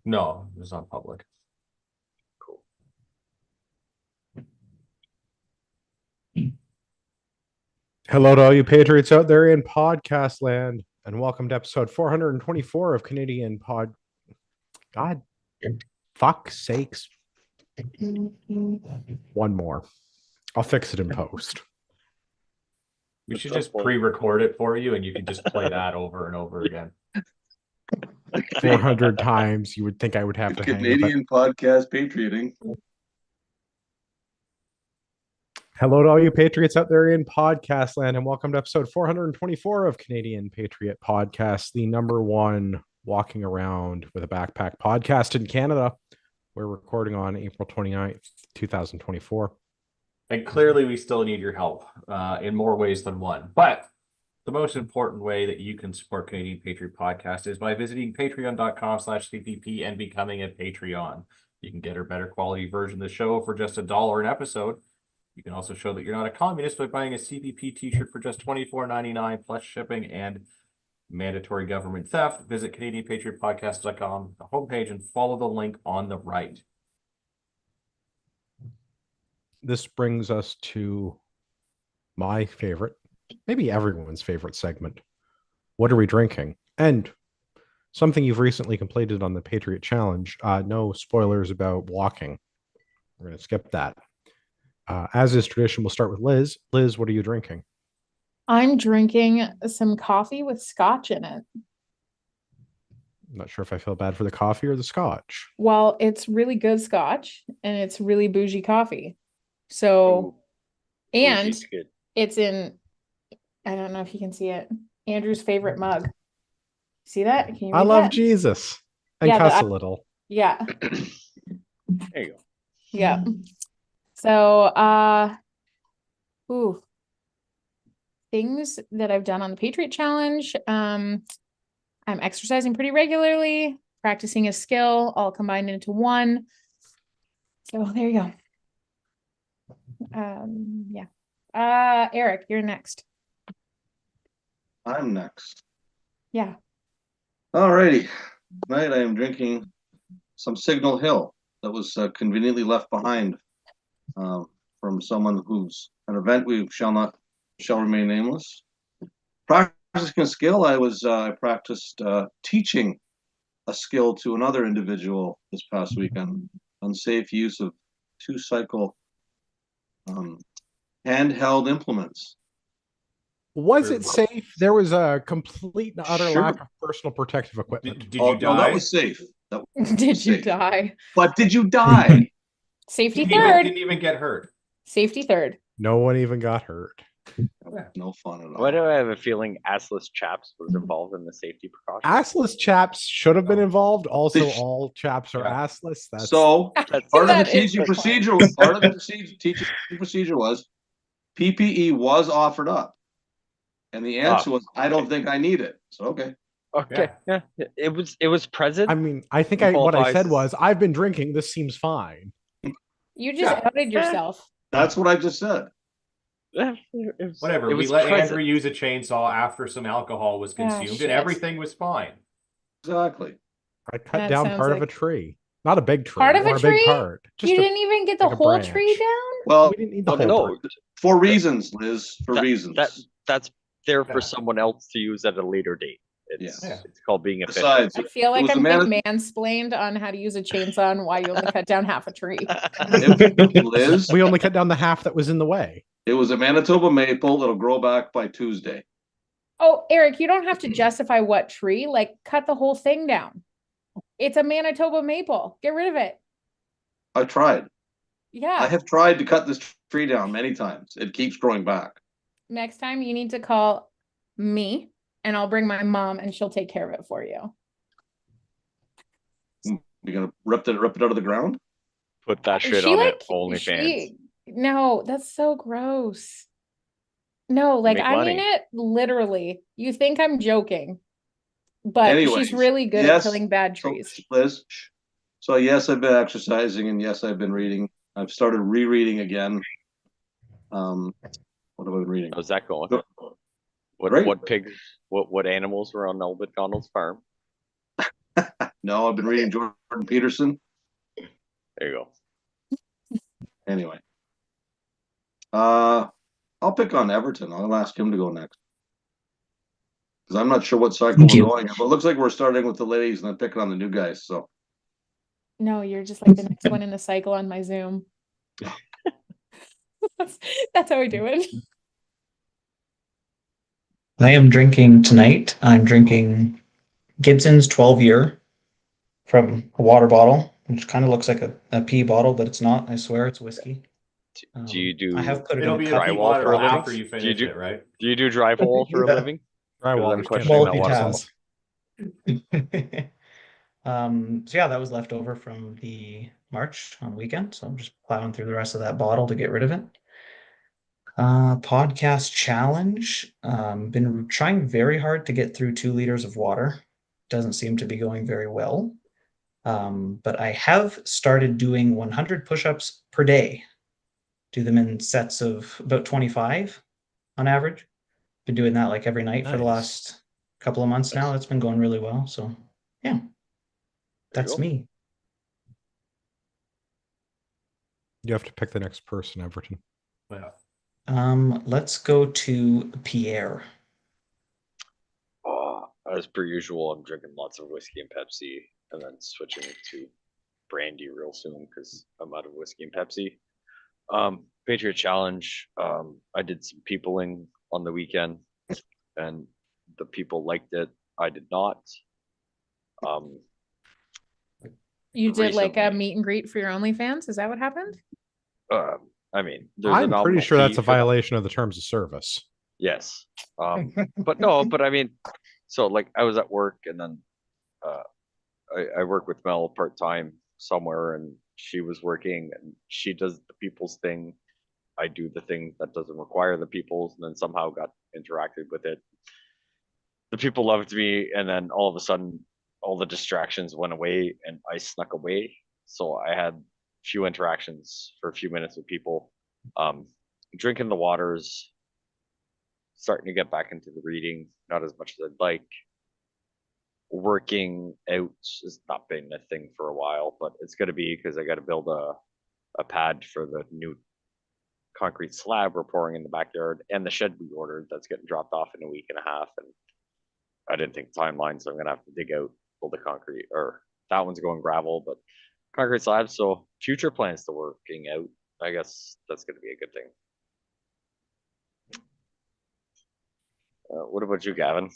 No, it's not public. Cool. Hello to all you patriots out there in podcast land, and welcome to episode 424 of Canadian Pod. God, fuck's sakes. One more. I'll fix it in post. We should just pre-record it for you, and you can just play that over and over again. 400 times. You would think I would have to hang Canadian podcast patrioting. Hello to all you patriots out there in podcast land, and welcome to episode 424 of Canadian Patriot Podcast, the number one walking around with a backpack podcast in Canada. We're recording on April 29th, 2024. And clearly, we still need your help in more ways than one. But the most important way that you can support Canadian Patriot Podcast is by visiting patreon.com/CPP and becoming a Patreon. You can get a better quality version of the show for just $1 an episode. You can also show that you're not a communist by buying a CPP t-shirt for just $24.99 plus shipping and mandatory government theft. Visit CanadianPatriotPodcast.com, the homepage, and follow the link on the right. This brings us to my favorite, maybe everyone's favorite segment. What are we drinking? And something you've recently completed on the Patriot Challenge. No spoilers about walking. We're going to skip that. As is tradition, we'll start with Liz. Liz, what are you drinking? I'm drinking some coffee with scotch in it. I'm not sure if I feel bad for the coffee or the scotch. Well, it's really good scotch and it's really bougie coffee. So, and Bougie's good. it's in, I don't know if you can see it, Andrew's favorite mug. See that? Can you I read love that? Jesus and Yeah, cuss but a little. Yeah. There you go. Yeah. So, things that I've done on the Patriot Challenge. I'm exercising pretty regularly, practicing a skill, all combined into one. So there you go. Yeah. Eric, you're next. I'm next. Yeah. Alrighty. Tonight I am drinking some Signal Hill that was conveniently left behind from someone who's an event we shall remain nameless. Practicing a skill, I practiced teaching a skill to another individual this past weekend. Unsafe use of two-cycle handheld implements. Was it safe? There was a complete and utter Sure. lack of personal protective equipment. Did Oh, you no, die? that was safe. Did you safe. die? But did you die? Safety Didn't third. even get hurt. Safety third. No one even got hurt. No fun at all. Why do I have a feeling assless chaps was involved in the safety precautions? Assless chaps should have been involved. Also, They sh- all chaps are Yeah. assless. That's So That's- part of the That is teaching the procedure, teaching procedure was PPE was offered up, and the answer was, I don't think I need it. So okay, Okay, yeah, it was present. I mean, I think what I said was, I've been drinking. This seems fine. You just Yeah. outed yourself. that's what I just said. Whatever. It We was let present. Andrew use a chainsaw after some alcohol was Ah, consumed, shit. and everything was fine. Exactly. I cut That down sounds part of a like- tree, not a big tree, Part of a or tree? big part. You didn't even get the like a whole branch. tree down? Well, We didn't need the okay, whole no, branch. for reasons, Liz. For That- reasons. that's there Yeah. for someone else to use at a later date. It's Yeah. it's called being efficient. Besides, I feel it like was I'm a man- being mansplained on how to use a chainsaw and why you only cut down half a tree. Liz, We only cut down the half that was in the way. it was a Manitoba maple that'll grow back by Tuesday. Oh, Eric, you don't have to justify what tree. Like, cut the whole thing down. It's a Manitoba maple. Get rid of it. I tried. I Yeah. have tried to cut this tree down many times. It keeps growing back. Next time you need to call me and I'll bring my mom and she'll take care of it for you. You're gonna rip it out of the ground? Put that shit She on like it. OnlyFans. no, that's so gross. No, like Make I money. mean it literally. You think I'm joking, but Anyways, she's really good yes, at killing bad So, trees. Liz, so yes, I've been exercising, and yes, I've been reading. I've started rereading again. What have I been reading? How's that going? Great. What pigs? What animals were on Albert Donald's farm? No, I've been reading Jordan Peterson. There you go. Anyway. I'll pick on Everton. I'll ask him to go next. Because I'm not sure what cycle Thank we're you. going in, but it looks like we're starting with the ladies and then picking on the new guys. So No, you're just like the next one in the cycle on my Zoom. That's how we do it. I am drinking tonight. I'm drinking Gibson's 12-year from a water bottle, which kind of looks like a pea bottle, but it's not. I swear it's whiskey. Do you do I have put it It'll in be a a cup pea drywall water for a living? after you Do you finish do- it, right? do you do drywall for a Yeah. living? Drywall. I'm questioning that water Multitask. bottle. So yeah, that was left over from the March on the weekend. So I'm just plowing through the rest of that bottle to get rid of it. Podcast challenge. Been trying very hard to get through 2 liters of water. Doesn't seem to be going very well. But I have started doing 100 push-ups per day. Do them in sets of about 25 on average. Been doing that like every night for the Nice. last couple of months now. That's been going really well. So yeah, that's go. me. You have to pick the next person, Everton. Yeah. Let's go to Pierre. As per usual, I'm drinking lots of whiskey and Pepsi, and then switching to brandy real soon because I'm out of whiskey and Pepsi. Patriot Challenge. I did some peopling on the weekend, and the people liked it. I did not. You did like a Recently. meet and greet for your OnlyFans? Is that what happened? I mean, there's a I'm pretty nominal sure that's fee a for that. violation of the terms of service. Yes. But no, but I mean, so like I was at work and then I work with Mel part-time somewhere and she was working and she does the people's thing. I do the thing that doesn't require the people's and then somehow got interacted with it. The people loved me and then all of a sudden all the distractions went away and I snuck away. So I had few interactions for a few minutes with people. Drinking the waters, starting to get back into the reading, not as much as I'd like. Working out has not been a thing for a while, but it's going to be because I got to build a pad for the new concrete slab we're pouring in the backyard and the shed we ordered that's getting dropped off in a week and a half. And I didn't think timeline, so I'm going to have to dig out, build the concrete, or that one's going gravel, but concrete slab. So future plans to working out. I guess that's going to be a good thing. What about you, Gavin?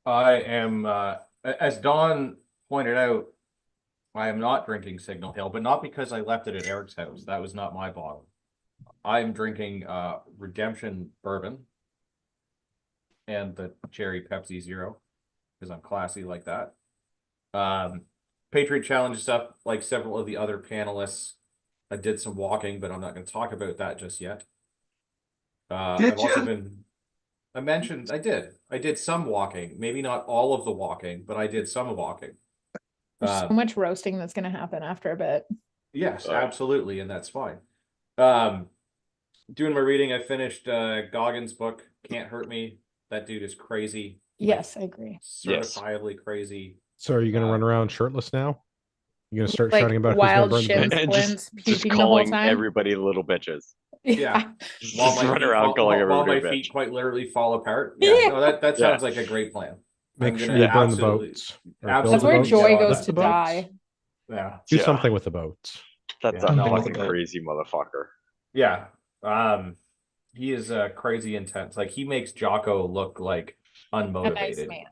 I am, as Don pointed out, I am not drinking Signal Hill, but not because I left it at Eric's house. That was not my bottle. I'm drinking Redemption Bourbon and the Cherry Pepsi Zero because I'm classy like that. Patriot Challenge stuff, like several of the other panelists, I did some walking, but I'm not going to talk about that just yet. Did I've also ya? been. I did some walking, maybe not all of the walking, but I did some walking. There's so much roasting that's going to happen after a bit. Yes, Oh. absolutely, and that's fine. Doing my reading, I finished Goggins' book, Can't Hurt Me. That dude is crazy. Yes, I agree. Certifiably crazy. So are you going to run around shirtless now? You're going to start Like shouting about wild who's going to burn the shins. boat? And Splints, just puking the whole calling time. everybody little bitches. Yeah. Just my run feet around fall- calling while everybody my a feet bitch. quite literally fall apart. Yeah, no, that Yeah. sounds like a great plan. Make I'm sure gonna you burn the absolutely- boats. absolutely That's where Build the Joy boats. goes Lift to the boats. die. Yeah. Do Yeah. something with the boats. That's Yeah. a No. fucking crazy motherfucker. Yeah. He is crazy intense. Like he makes Jocko look like unmotivated. A nice man.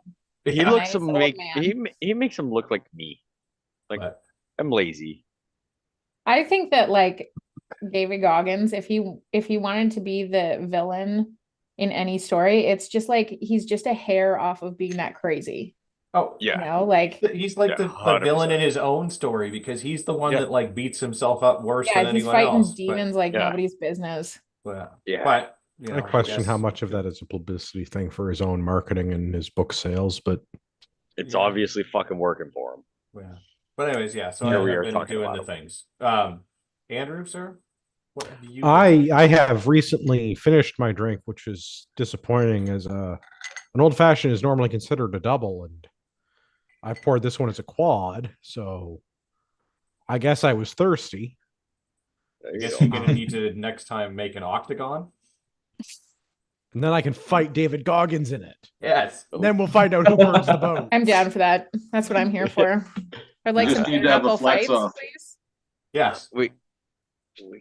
He Yeah. looks Nice old he makes him look like me. Like But- I'm lazy. I think that like David Goggins, if he wanted to be the villain in any story, it's just like he's just a hair off of being that crazy. Oh, Yeah. You know, like he's like Yeah, the villain 100%. in his own story because he's the one Yeah. that like beats himself up worse yeah, than he's anyone fighting else. demons like yeah. nobody's business. But Yeah. but you know, I question how guess- much of that is a publicity thing for his own marketing and his book sales, but It's Yeah. obviously fucking working for him. Yeah. But anyways, yeah. So Here I've we are been talking doing about the him. things. Andrew, sir, what have you? done? I have recently finished my drink, which is disappointing as an old fashioned is normally considered a double, and I poured this one as a quad, so I guess I was thirsty. There I you guess go. you're gonna need to next time make an octagon. And then I can fight David Goggins in it. Yes. And then we'll find out who burns the boat. I'm down for that. That's what I'm here for. I'd like You some just need bare to have a knuckle flex fights, off. please. Yes. We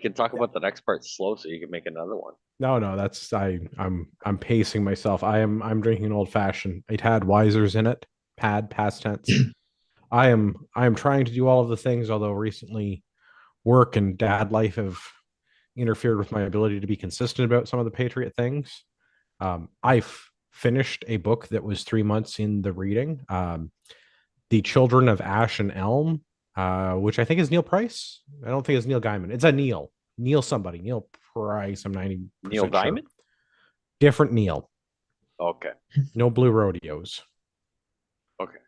can talk about the next part slow so you can make another one. No, that's I'm pacing myself. I'm drinking an old fashioned. It had Wisers in it. Past tense. I am trying to do all of the things, although recently work and dad life have interfered with my ability to be consistent about some of the Patriot things. I've finished a book that was 3 months in the reading. The Children of Ash and Elm, which I think is Neil Price. I don't think it's Neil Gaiman. It's a Neil somebody. Neil Price. I'm 90% Neil sure. Gaiman? Different Neil. Okay. No Blue Rodeos. Okay.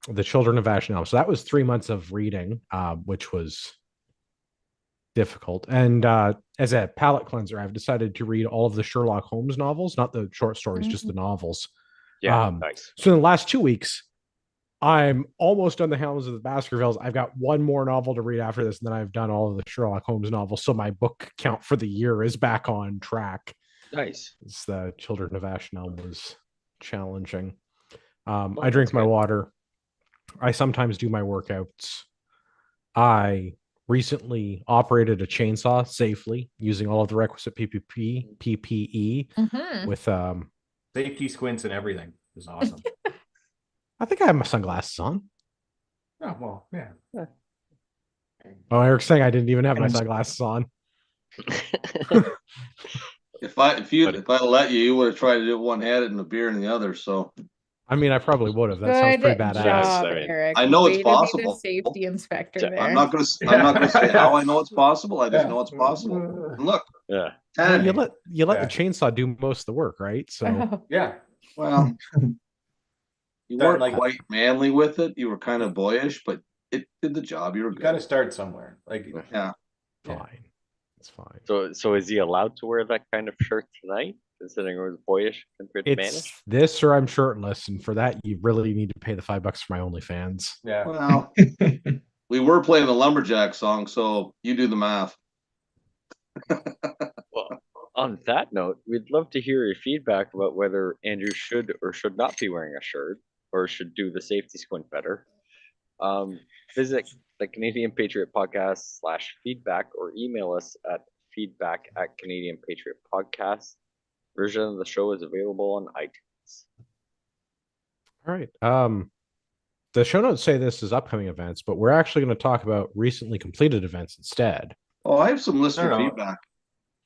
The Children of Ash and Elm. So that was 3 months of reading, which was difficult. And as a palate cleanser, I've decided to read all of the Sherlock Holmes novels, not the short stories, just the novels. Yeah, nice. So in the last 2 weeks, I'm almost done the Hounds of the Baskervilles. I've got one more novel to read after this, and then I've done all of the Sherlock Holmes novels. So my book count for the year is back on track. Nice. It's the Children of Ash and Elm was challenging. I drink my water. I sometimes do my workouts. I recently operated a chainsaw safely using all of the requisite PPE Mhm. with Safety squints and everything is awesome. I think I have my sunglasses on. Oh, well, yeah. Oh, Eric's saying I didn't even have my sunglasses on. If I let you, you would have tried to do it one-handed and a beer in the other. So I mean, I probably would have. That sounds Good pretty badass. job, I mean, Eric. I know it's Way to be the possible. safety inspector Yeah, there. I'm not gonna say how I know it's possible. I just know it's possible. And look, Yeah. Well, Tanny. you let Yeah. the chainsaw do most of the work, right? So Oh, Yeah. Well, you That, weren't like- quite manly with it. You were kind of boyish, but it did the job. You were You good. got to start somewhere. Like, Yeah. fine. It's fine. So is he allowed to wear that kind of shirt tonight, considering it was boyish compared to mannish? It's this or I'm shirtless, and for that you really need to pay the $5 for my OnlyFans. yeah. Well, we were playing the lumberjack song, so you do the math. Well, on that note, we'd love to hear your feedback about whether Andrew should or should not be wearing a shirt, or should do the safety squint better. Visit the Canadian Patriot Podcast /feedback or email us at feedback@Canadian Patriot Podcast. Version of the show is available on iTunes. All right. The show notes say this is upcoming events, but we're actually going to talk about recently completed events instead. Oh, I have some listener No. feedback.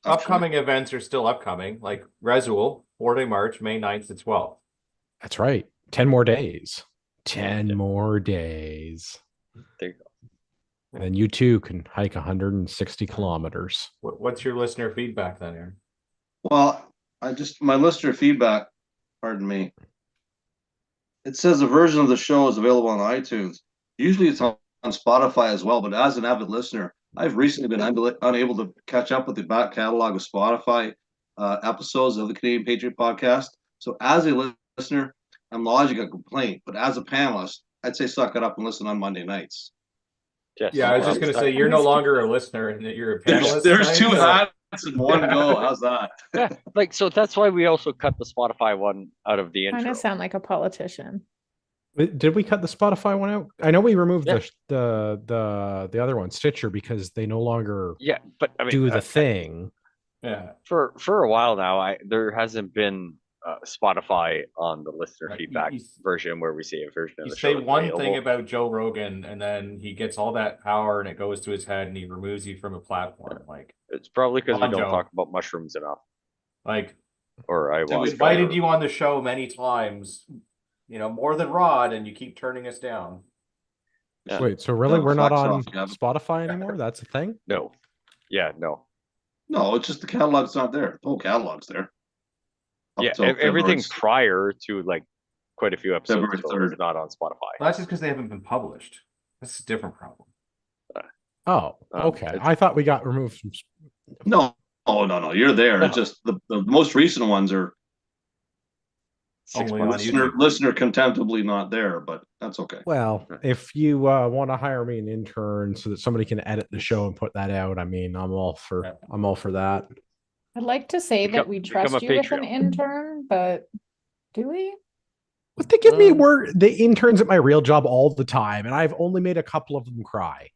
Upcoming events are still upcoming, like Resuel, 4-day March, May 9th to 12th. That's right. 10 more days. 10 more days. There you go. And then you too can hike 160 kilometers. What's your listener feedback then, Aaron? Well, my listener feedback, pardon me. It says a version of the show is available on iTunes. Usually it's on Spotify as well, but as an avid listener, I've recently been unable to catch up with the back catalog of Spotify episodes of the Canadian Patriot Podcast. So as a listener, I'm lodging a complaint, but as a panelist, I'd say suck it up and listen on Monday nights. Yes, Yeah, I was just going to say, you're no longer a listener and that you're a panelist. There's two tonight, hats in one go. How's that? Yeah, like so that's why we also cut the Spotify one out of the kind intro. of sound like a politician. Did we cut the Spotify one out? I know we removed Yeah. the other one, Stitcher, because they no longer Yeah, but I mean, do the thing. Yeah. for a while now, there hasn't been Spotify on the listener Right, feedback you- version where we say a version of You the show. say is one thing available. about Joe Rogan, and then he gets all that power and it goes to his head and he removes you from a platform. It's probably because we on, don't Joe. talk about mushrooms enough, Like or we ayahuasca. invited or- you on the show many times, more than Rod, and you keep turning us down. Yeah. Wait, so really No, we're not flex on off, Gavin. Spotify anymore? That's a thing? No, yeah, no, No, it's just the catalog's not there. The whole catalog's there. Up yeah. till Everything February- prior to like quite a few episodes February ago is 3rd. not on Spotify. Well, that's just because they haven't been published. That's a different problem. Oh, okay. it's- I thought we got removed from. No, oh no, you're there. No. It's just the most recent ones are 6 Only on months. YouTube. Listener contemptibly not there, but that's okay. Well, Right. if you want to hire me an intern so that somebody can edit the show and put that out, I mean, I'm all for that. I'd like to say that Become- we become trust a you with an Patreon. intern, but do we? But they give me Um, work, the interns at my real job all the time, and I've only made a couple of them cry.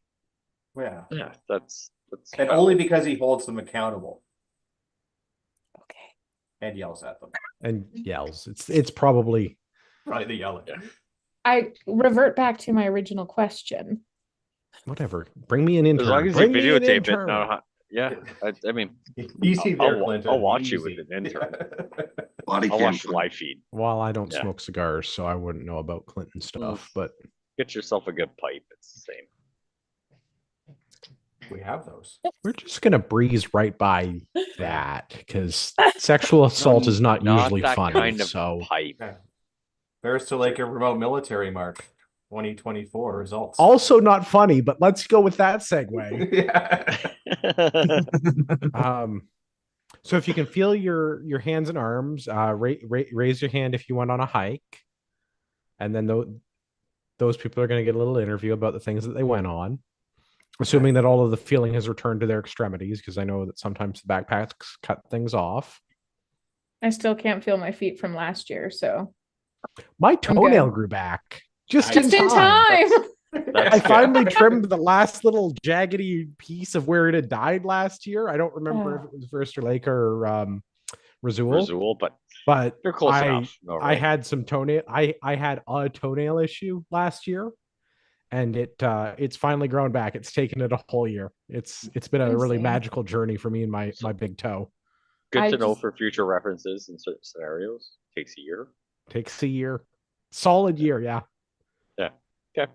Yeah. Yeah, that's And valid. only because he holds them accountable Okay. and yells at them. And yells. It's probably Probably the yelling. Yeah. I revert back to my original question. whatever. Bring me an intern. as long as you Bring me an videotape it. intern. No, yeah, I mean, Easy I'll there, wa- Clinton. I'll watch you Easy. with an intern. Body I'll cam watch footage. live feed. Well, I don't Yeah. smoke cigars, so I wouldn't know about Clinton stuff, but Get yourself a good pipe. It's the same. We have those. we're just gonna breeze right by that because sexual assault is not usually that fun. kind of So pipe. Yeah. There's to like a remote military mark. 2024 results. also not funny, but let's go with that segue. Yeah. So if you can feel your hands and arms, raise your hand if you went on a hike, and then those people are going to get a little interview about the things that they went on, assuming that all of the feeling has returned to their extremities, because I know that sometimes the backpacks cut things off. I still can't feel my feet from last year, so My good. toenail grew back just just in time. That's I good. finally trimmed the last little jaggedy piece of where it had died last year. I don't remember if it was Verster Lake or Razul, Razul, but but you're close I enough. No, I right? had some toenail. I had a toenail issue last year, and it's finally grown back. It's taken it a whole year. It's been a really Insane. magical journey for me and my big toe. Good I to know just- for future references in certain scenarios. Takes a year. Takes a year, solid year, yeah. Okay.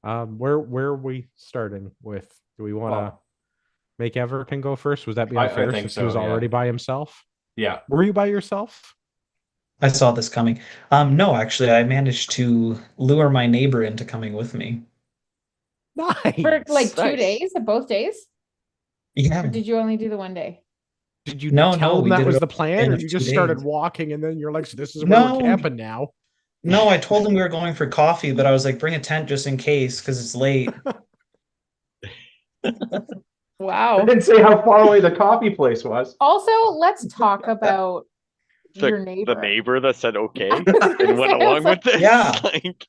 Where are we starting with? Do we want to Well, make Everton go first? Was that be I unfair think since so, he was yeah. already by himself? yeah. Were you by yourself? I saw this coming. No, actually, I managed to lure my neighbor into coming with me. Nice. For like 2 Nice. days, both days? Yeah. Or did you only do the one day? Did you No, tell no, him we that did it was over the the plan, span or of you 2 just started days. walking and then you're like, so this is where No. we're camping now? No, I told him we were going for coffee, but I was like, bring a tent just in case because it's late. I Wow. didn't say how far away the coffee place was. Also, let's talk about your The neighbor. neighbor that said okay I was gonna and went say, I was along with it. Yeah. Like,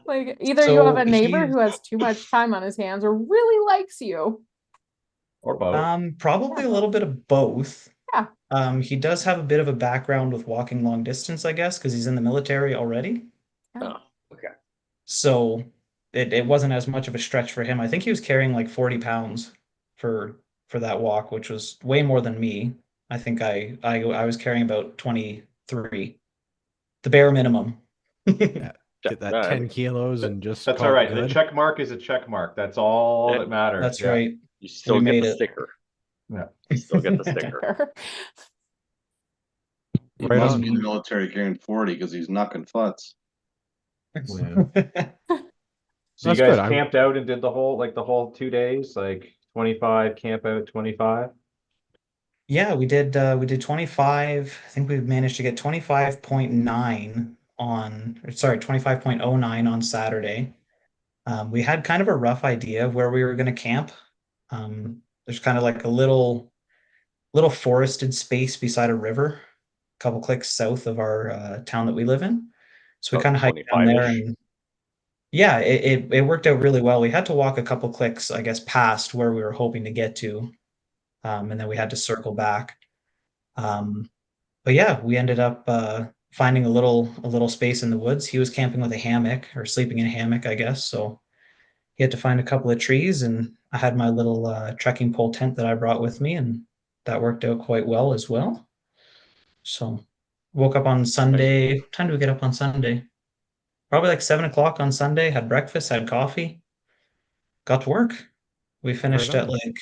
Like either you have So a neighbor he's- who has too much time on his hands or really likes you. Or both. Probably a little bit of both. Yeah. He does have a bit of a background with walking long distance, I guess, because he's in the military already. oh, okay. So it wasn't as much of a stretch for him. I think he was carrying like 40 pounds for that walk, which was way more than me. I think I was carrying about 23, the bare minimum. Get that Yeah, 10 kilos and just That's call all it right. The good. check mark is a check mark. That's all Yeah, that matters. That's Yeah. right. You still We get made the it. sticker. Yeah. You still get the sticker. He Right must on. be in the military carrying 40 because he's knocking futz. So you That's guys good. camped out and did the whole 2 days, like 25 camp out 25. Yeah, we did 25. I think we managed to get 25.9 on, or sorry, 25.09 on Saturday. We had kind of a rough idea of where we were going to camp. There's kind of like a little forested space beside a river, a couple clicks south of our town that we live in. So we About kind of hiked down there 25-ish. and yeah, it worked out really well. We had to walk a couple clicks, I guess, past where we were hoping to get to. And then we had to circle back. But yeah, we ended up finding a little space in the woods. He was camping with a hammock or sleeping in a hammock, I guess. So he had to find a couple of trees, and I had my little trekking pole tent that I brought with me, and that worked out quite well as well. So woke up on Sunday. What time did we get up on Sunday? Probably like 7 o'clock on Sunday. Had breakfast, had coffee, got to work. We finished Right at on. like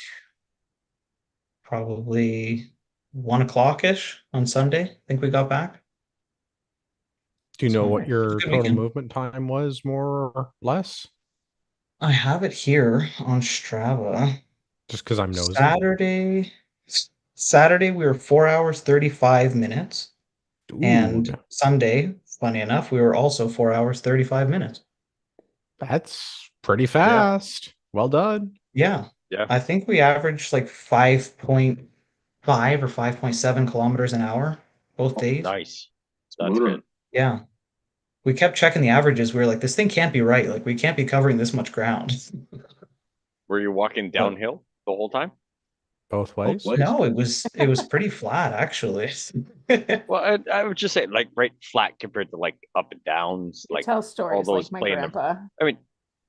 probably 1 o'clock-ish on Sunday. I think we got back. Do you know So, what your good total weekend. movement time was, more or less? I have it here on Strava. Just because I'm nosy. Saturday we were 4 hours 35 minutes. And Ooh, Sunday, funny enough, we were also 4 hours, 35 minutes. that's pretty fast. Well done. Yeah. Yeah. I think we averaged like 5.5 or 5.7 kilometers an hour both days. Nice. That's Smoother. good. Yeah. We kept checking the averages. We were like, this thing can't be right. Like, we can't be covering this much ground. Were you walking downhill the whole time? Both ways. ways. No, it was pretty flat actually. Well, I would just say like right flat compared to like up and downs, like Tell all stories those like my playing the. grandpa. I mean,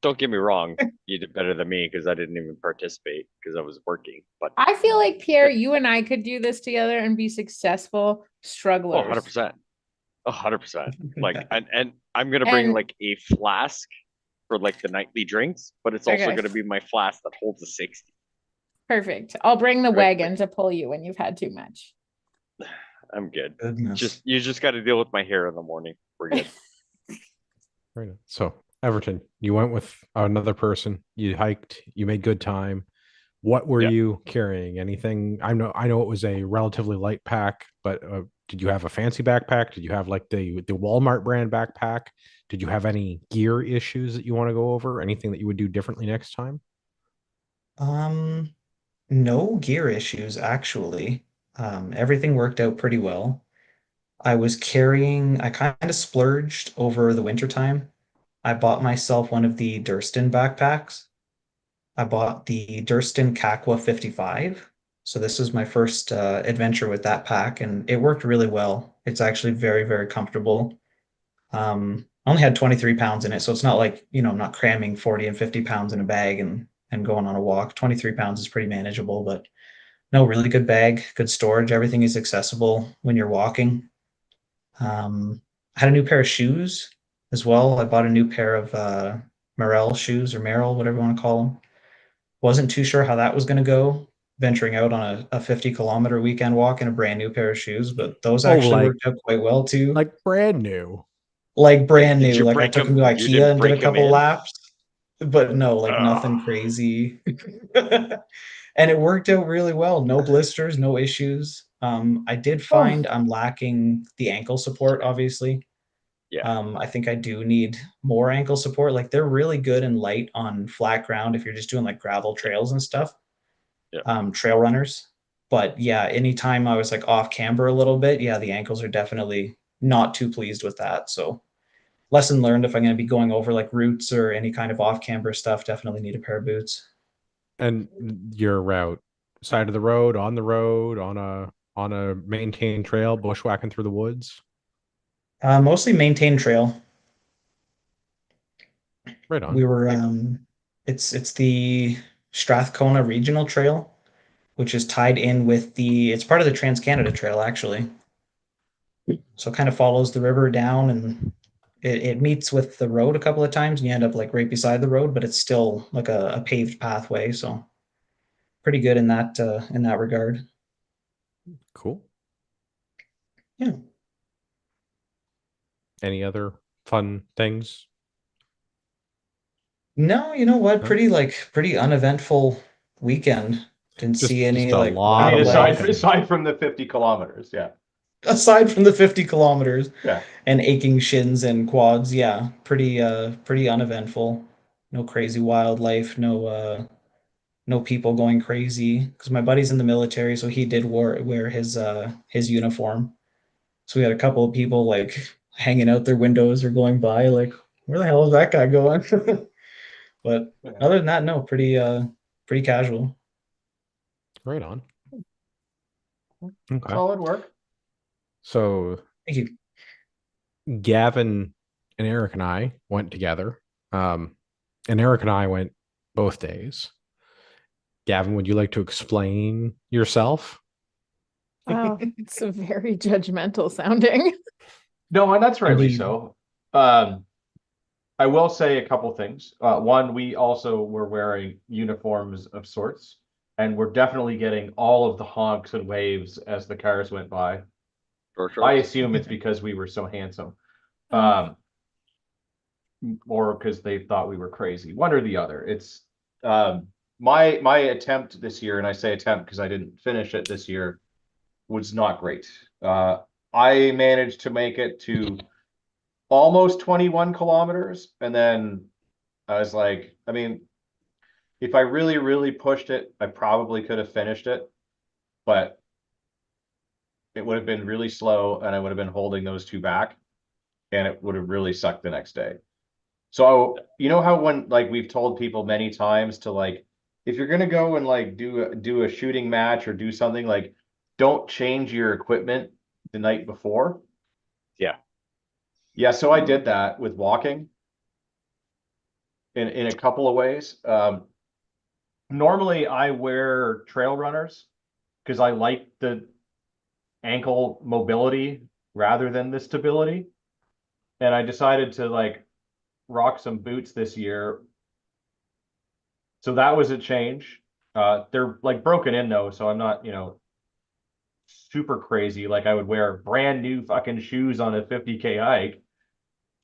don't get me wrong, you did better than me because I didn't even participate because I was working. But I feel like Pierre, you and I could do this together and be successful strugglers. 100%, 100%. Like, and I'm gonna bring And- like a flask for like the nightly drinks, but it's also Okay. gonna be my flask that holds a 60. Perfect. I'll bring the Right. wagon to pull you when you've had too much. I'm good. Goodness. You just got to deal with my hair in the morning. We're good. Right. So, Everton, you went with another person. You hiked. You made good time. What were Yeah. you carrying? Anything? I know it was a relatively light pack, but did you have a fancy backpack? Did you have like the Walmart brand backpack? Did you have any gear issues that you want to go over? Anything that you would do differently next time? No gear issues actually. Everything worked out pretty well. I kind of splurged over the winter time. I bought myself one of the Durston backpacks. I bought the Durston Kakwa 55. So this was my first adventure with that pack, and it worked really well. It's actually very, very comfortable. I only had 23 pounds in it, so it's not like, I'm not cramming 40 and 50 pounds in a bag and going on a walk. 23 pounds is pretty manageable, but no, really good bag, good storage. Everything is accessible when you're walking. I had a new pair of shoes as well. I bought a new pair of Merrell shoes or Merrell, whatever you want to call them. Wasn't too sure how that was going to go, venturing out on a 50-kilometer weekend walk in a brand new pair of shoes, but those actually worked out quite well too. Like brand new. Like brand Did new. you Like I break took them them? to You IKEA didn't and did a break 'em couple in? laps, but no, like nothing Ugh. crazy. And it worked out really well. No blisters, no issues. I did find I'm lacking the ankle support, obviously. Yeah. I think I do need more ankle support. Like they're really good and light on flat ground if you're just doing like gravel trails and stuff. Yeah. Trail runners. But yeah, anytime I was like off camber a little bit, yeah, the ankles are definitely not too pleased with that. So lesson learned, if I'm going to be going over like routes or any kind of off camber stuff, definitely need a pair of boots. And your route, side of the road, on a maintained trail, bushwhacking through the woods. Mostly maintained trail. Right on. We were it's the Strathcona Regional Trail, which is tied in with it's part of the Trans-Canada Trail actually. So it kind of follows the river down and it meets with the road a couple of times and you end up like right beside the road, but it's still like a paved pathway. So pretty good in that regard. Cool. Yeah. Any other fun things? No, you know what? No? Pretty uneventful weekend. Didn't Just- see any just a like lot I mean, of wildlife. walking. aside from the 50 kilometers, yeah. Aside from the 50 kilometers Yeah. and aching shins and quads, yeah, pretty uneventful. No crazy wildlife, no people going crazy. Because my buddy's in the military, so he did wear his uniform. So we had a couple of people like hanging out their windows or going by, like, where the hell is that guy going? But other than that, no, pretty casual. Right on. Okay. Solid work. So Thank you. Gavin and Eric and I went together. And Eric and I went both days. Gavin, would you like to explain yourself? Wow, it's a very judgmental sounding. No, and that's rightly Indeed. so. I will say a couple things. One, we also were wearing uniforms of sorts, and we're definitely getting all of the honks and waves as the cars went by. For sure. I assume it's because we were so handsome. Or because they thought we were crazy. One or the other. It's my attempt this year, and I say attempt because I didn't finish it this year, was not great. I managed to make it to almost 21 kilometers. And then I was like, I mean, if I really, really pushed it, I probably could have finished it, but it would have been really slow and I would have been holding those two back and it would have really sucked the next day. So, you know how when like we've told people many times to like, if you're gonna go and like do a shooting match or do something, like don't change your equipment the night before. Yeah. Yeah, so I did that with walking in a couple of ways. Normally I wear trail runners because I like the ankle mobility rather than the stability. And I decided to like rock some boots this year. So that was a change. They're like broken in though, so I'm not, super crazy. Like I would wear brand new fucking shoes on a 50K hike.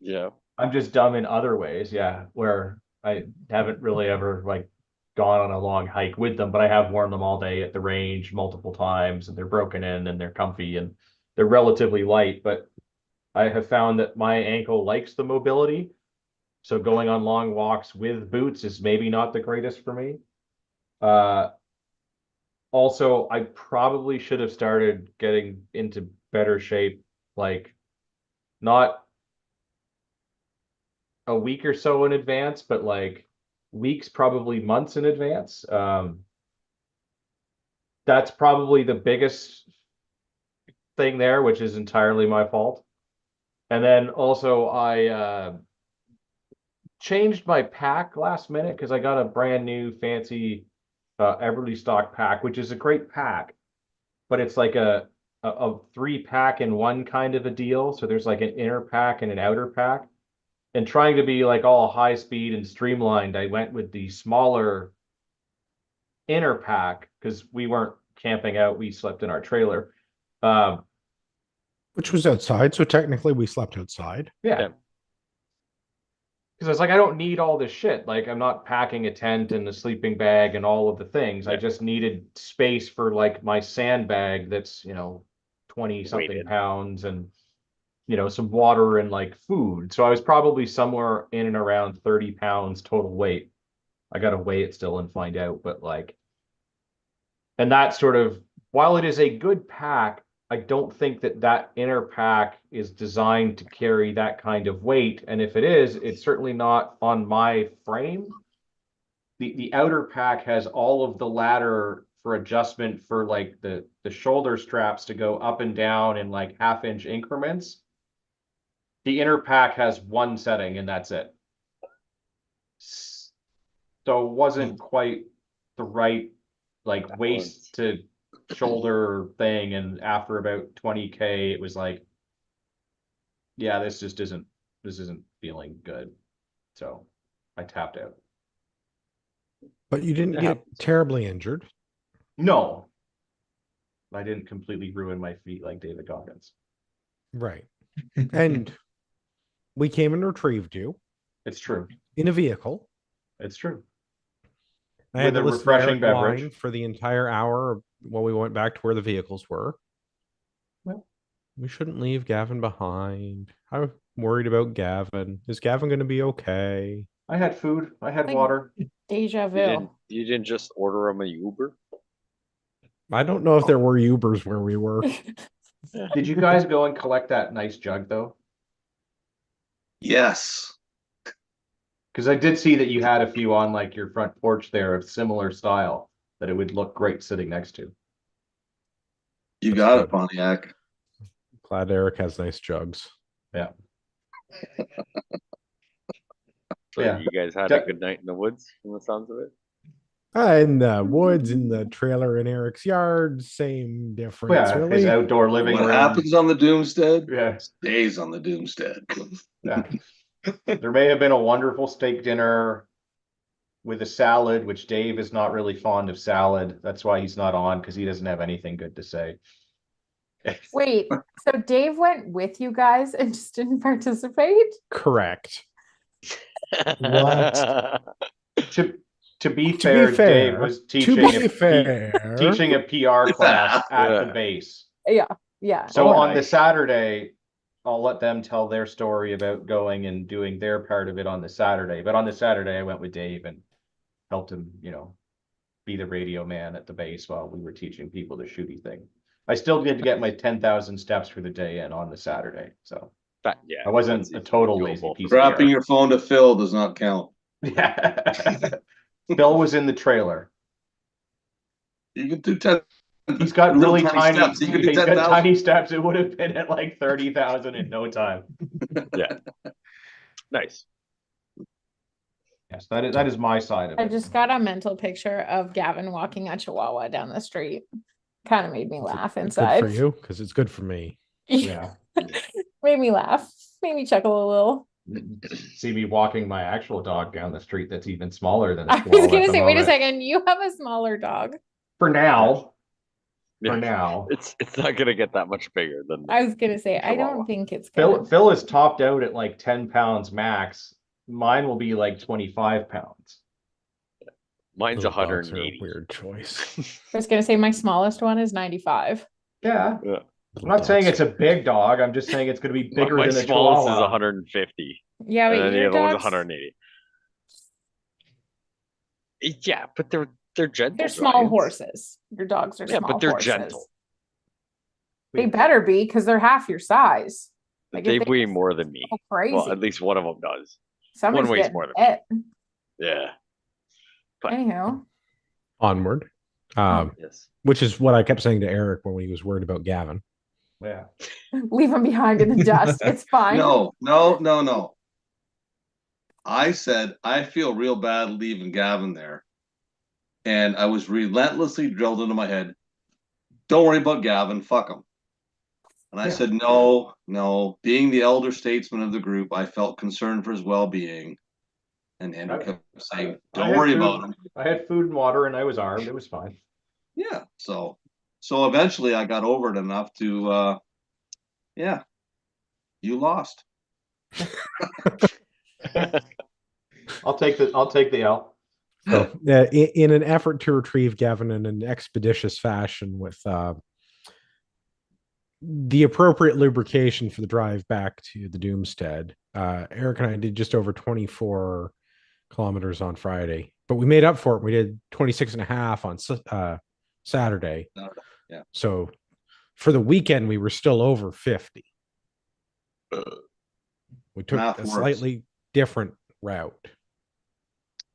Yeah. I'm just dumb in other ways, yeah, where I haven't really ever like gone on a long hike with them, but I have worn them all day at the range multiple times and they're broken in and they're comfy and they're relatively light, but I have found that my ankle likes the mobility. So going on long walks with boots is maybe not the greatest for me. Also, I probably should have started getting into better shape, like not a week or so in advance, but like weeks, probably months in advance. That's probably the biggest thing there, which is entirely my fault. And then also I changed my pack last minute because I got a brand new fancy Everlystock pack, which is a great pack, but it's like a 3-pack in one kind of a deal. So there's like an inner pack and an outer pack. And trying to be like all high speed and streamlined, I went with the smaller inner pack because we weren't camping out, we slept in our trailer. Which was outside, so technically we slept outside. Yeah. Yeah. Because I was like, I don't need all this shit. Like, I'm not packing a tent and a sleeping bag and all of the things. I Yeah. just needed space for like my sandbag that's, 20 something Weighted. pounds and, some water and like food. So I was probably somewhere in and around 30 pounds total weight. I got to weigh it still and find out, but like, and that sort of, while it is a good pack, I don't think that that inner pack is designed to carry that kind of weight. And if it is, it's certainly not on my frame. The outer pack has all of the ladder for adjustment for like the shoulder straps to go up and down in like 1/2 inch increments. The inner pack has one setting and that's it. So it wasn't quite the right like waist to shoulder thing. And after about 20K, it was like, yeah, this isn't feeling good. So I tapped out. But you didn't It get happens. terribly injured. No, I didn't completely ruin my feet like David Goggins. Right. And we came and retrieved you It's true. in a vehicle. It's true. I had With to a listen to refreshing Eric beverage. whine for the entire hour while we went back to where the vehicles were. Well. We shouldn't leave Gavin behind. I'm worried about Gavin. Is Gavin going to be okay? I had food. I had Like- water. Deja You vu. didn't just order him a Uber? I don't know if there were Ubers where we were. Did you guys go and collect that nice jug though? Yes. Because I did see that you had a few on like your front porch there of similar style that it would look great sitting next to. You That's got good. it, Pontiac. Glad Eric has nice jugs. So Yeah. you guys had Jack- a good night in the woods from the sounds of it? In the woods, in the trailer in Eric's yard, same difference, Yeah, his really. outdoor living What room. happens on the Doomstead Yeah, stays on the Doomstead. yeah. There may have been a wonderful steak dinner with a salad, which Dave is not really fond of salad. That's why he's not on, because he doesn't have anything good to say. Wait, so Dave went with you guys and just didn't participate? Correct. What? To be To fair, be fair, Dave was to be fair, teaching a PR class at the Yeah. base. Yeah. Yeah. So Oh, on the nice. Saturday, I'll let them tell their story about going and doing their part of it on the Saturday. But on the Saturday, I went with Dave and helped him, be the radio man at the base while we were teaching people the shooty thing. I still did get my 10,000 steps for the day in on the Saturday. So Yeah, I wasn't that's a easily total lazy doable. piece of Strapping shit. your phone to Phil does not count. Yeah. Bill was in the trailer. You can do 10. He's got little really tiny, steps. You can do he's got 10,000. tiny steps. It would have been at like 30,000 in no time. Nice. Yes, that is my side of I it. just got a mental picture of Gavin walking a chihuahua down the street. Kind of made me laugh Good inside. for you, because it's good for me. Yeah. Made me laugh. Made me chuckle a little. See me walking my actual dog down the street that's even smaller than a I was chihuahua at gonna the say, wait a moment. second, you have a smaller dog. For now. Yeah. For now. It's not gonna get that much bigger than I was gonna say, I Chihuahua. don't think it's Phil gonna. Phil is topped out at like 10 pounds max. Mine will be like 25 pounds. mine's Little dogs are a 180. weird choice. I was gonna say my smallest one is 95. Yeah. Yeah. I'm not saying it's a big dog. I'm just saying it's going to be bigger My than a smallest chihuahua. is 150. Yeah, And but then the your other one's dogs, 180. Yeah, but they're gentle. they're small giants. horses. Your dogs are Yeah, small but they're horses. gentle. They better be because they're half your size. Like, They if weigh more than me. go crazy. Well, at least one of them does. Someone's weighs getting more than it. Yeah. But- Anyhow, Onward. Yes. Which is what I kept saying to Eric when he was worried about Gavin. Yeah. leave them behind in the dust. It's fine. No. I said, I feel real bad leaving Gavin there. And I was relentlessly drilled into my head, don't worry about Gavin, fuck him. And I said, no. Being the elder statesman of the group, I felt concerned for his well-being. And Andrew kept saying, I don't had worry food- about him. I had food and water and I was armed. It was fine. Yeah. So eventually I got over it enough to, you lost. I'll take the L. So, in an effort to retrieve Gavin in an expeditious fashion with the appropriate lubrication for the drive back to the Doomstead, Eric and I did just over 24 kilometers on Friday, but we made up for it. We did 26 and a half on Saturday. Yeah. So for the weekend, we were still over 50. We took Math a works. slightly different route,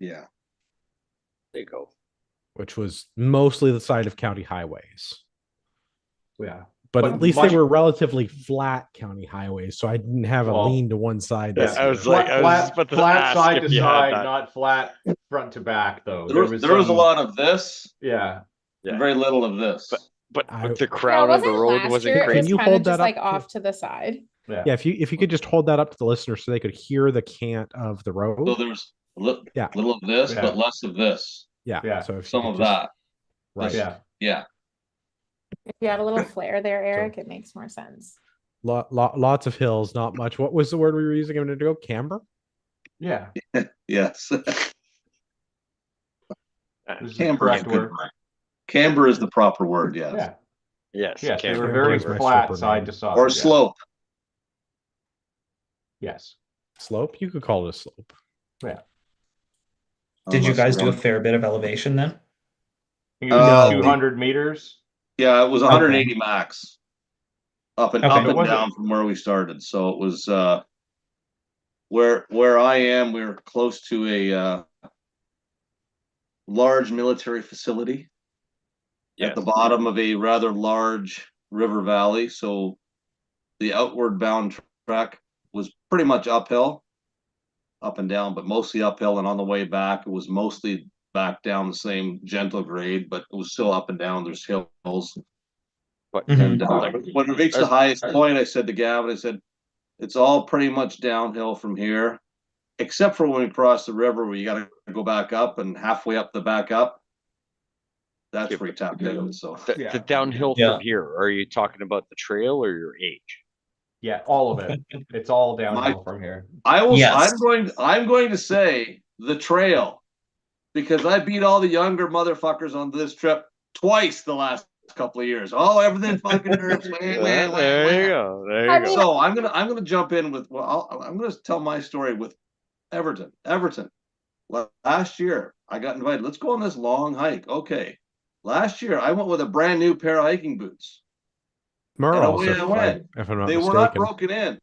Yeah. There you go. which was mostly the side of county highways. Yeah. But But at least much- they were relatively flat county highways, so I didn't have a Well, lean to one side. Yeah, this I year. was like, I was just about to flat ask side if to you had side, that. not flat front to back though. There was a some- lot of this, Yeah. Yeah. and very little of this. But I- the Yeah, crowd on the wasn't road last wasn't year, crazy. It was Can you kind of hold just that up like to- off to the side. Yeah. Yeah, if you could just hold that up to the listeners so they could hear the cant of the road. So there's Yeah. little of this, Yeah. but less of this. Yeah. Yeah. So if you Some could of just- that. Right. Yeah. Yeah. If you had a little flair there, Eric, it makes more sense. Lots of hills, not much. What was the word we were using a minute ago? Camber? Yeah. Yes. This is the Camber is correct a good word. word. Camber is the proper word, yes. Yeah. Yes. Yes. They Camber. were very is my flat stripper side name. to side. Or yeah. slope. Yes. Slope? You could call it a slope. Did you Unless guys we're do a on- fair bit of elevation then? I think it was No. 200 meters. Yeah, it was 180 max. Up and Okay. up It and wasn't- down from where we started. So it was where I am, we're close to a large military facility Yes. at the bottom of a rather large river valley. So the outward bound track was pretty much uphill, up and down, but mostly uphill. And on the way back, it was mostly back down the same gentle grade, but it was still up and down. There's hills. But Mhm. And when we reached the highest point, I said to Gavin, I said, it's all pretty much downhill from here, except for when we cross the river where you gotta go back up, and halfway up the back up. That's Yeah, where you tapped in, so. Yeah. the downhill Yeah. from here, are you talking about the trail or your age? Yeah. All of it. It's all downhill from here. Yes. I'm going to say the trail, because I beat all the younger motherfuckers on this trip twice the last couple of years. Oh, everything fucking hurts. Wah, wah, wah, There you wah. go. There I you go. mean- So I'm gonna jump in with I'm gonna tell my story with Everton. Last year I got invited. Let's go on this long hike. Okay. Last year I went with a brand new pair of hiking boots. Merle's, away I went. if I'm not They mistaken. were not broken in.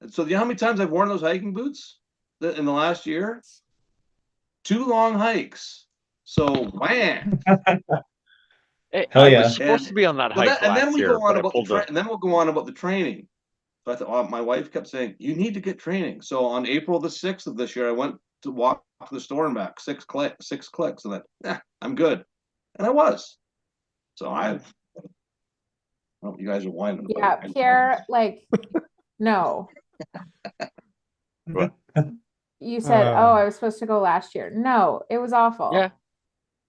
And so you know how many times I've worn those hiking boots in the last year? 2 long hikes. So wham. Hey, Hell I yeah. was supposed to be on that Well, hike and then last we year, go on but I about pulled the. and then we'll go on about the training. So I thought, my wife kept saying, "You need to get training." So on April the 6th of this year, I went to walk to the store and back, 6 clicks, and then I'm good, and I was. So you guys are whining. about Yeah, it. Pierre, like, no. What? You said, oh, I was supposed to go last year. No, it was awful. Yeah.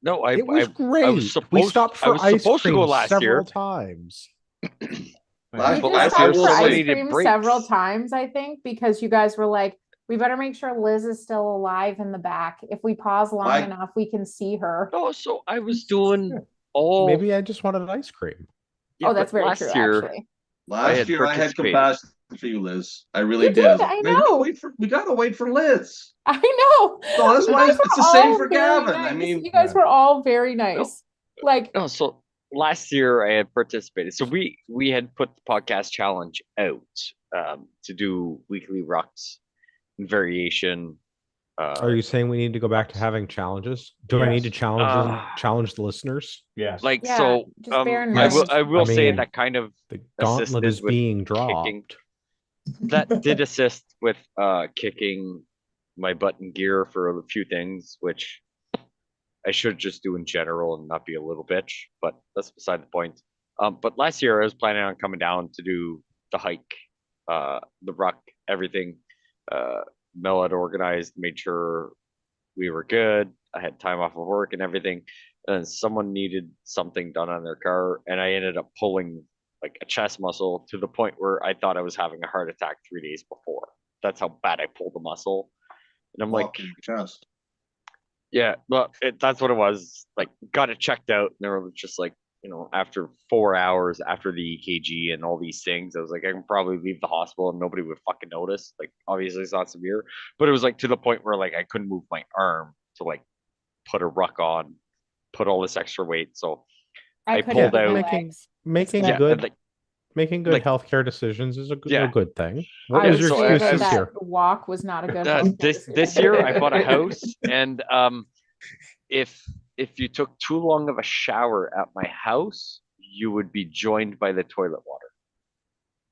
No, It was great. I was We supposed. stopped I for was ice supposed to cream go last several year. times. We Last- But just last stopped year, for someone ice needed cream breaks. several times, I think, because you guys were like, we better make sure Liz is still alive in the back. If we pause long I- enough, we can see her. No, so I was doing all. Maybe I just wanted ice cream. Yeah, Oh, that's but very last true, year, actually. Last had year I had participated. compassion for you, Liz. I really You did. did, was like, I "Man, know." we gotta wait for Liz. I know. So that's You why guys it's were the same all for very Gavin. I nice. mean, you guys Yeah. were all very nice. Like, No, so last year I had participated. So we had put the podcast challenge out to do weekly rucks and variation. Are you saying we need to go back to having challenges? Do I need to Yes. challenge the listeners? Yes. like Yeah, so? just bear in I will mind. I will I say mean, that kind of The gauntlet Assisted is with being dropped. kicking. that did assist with kicking my butt in gear for a few things, which I should just do in general and not be a little bitch, but that's beside the point. But last year I was planning on coming down to do the hike, the ruck, everything. Mel had organized, made sure we were good. I had time off of work and everything. And then someone needed something done on their car, and I ended up pulling like a chest muscle to the point where I thought I was having a heart attack 3 days before. That's how bad I pulled the muscle. And I'm like, walk in your chest. yeah, well, that's what it was. Like, got it checked out, and they were just like, after 4 hours after the EKG and all these things, I was like, I can probably leave the hospital and nobody would fucking notice. Like, obviously it's not severe, but it was like to the point where like I couldn't move my arm to like put a ruck on, put all this extra weight. So I couldn't pulled move my out- legs. Making yeah, good like, making good like- healthcare decisions is a Yeah. good thing. What I was would your so say excuse that this that year? walk was not a good this year I bought a house, and if you took too long of a shower at my house, you would be joined by the toilet water.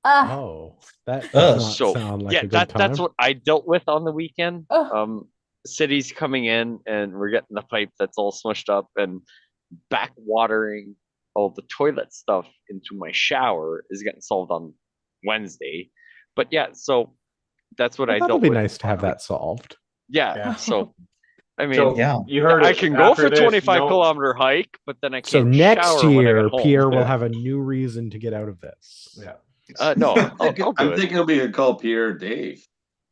Oh, that Ugh. does not So sound like yeah, a good time. that's what I dealt with on the weekend. Ugh. City's coming in and we're getting the pipe that's all smushed up and back watering all the toilet stuff into my shower is getting solved on Wednesday. But yeah, so that's what I That'll dealt be with. nice to have that solved. Yeah, Yeah. so I mean, So Yeah. you heard I it. can go After for this, 25-kilometer hike, but then I can't. So next shower when I year, get home. Pierre will Yeah. have a new reason to get out of this. Yeah. No, I'm I'll thinking, do I'm it. thinking it'll be a call Pierre Dave.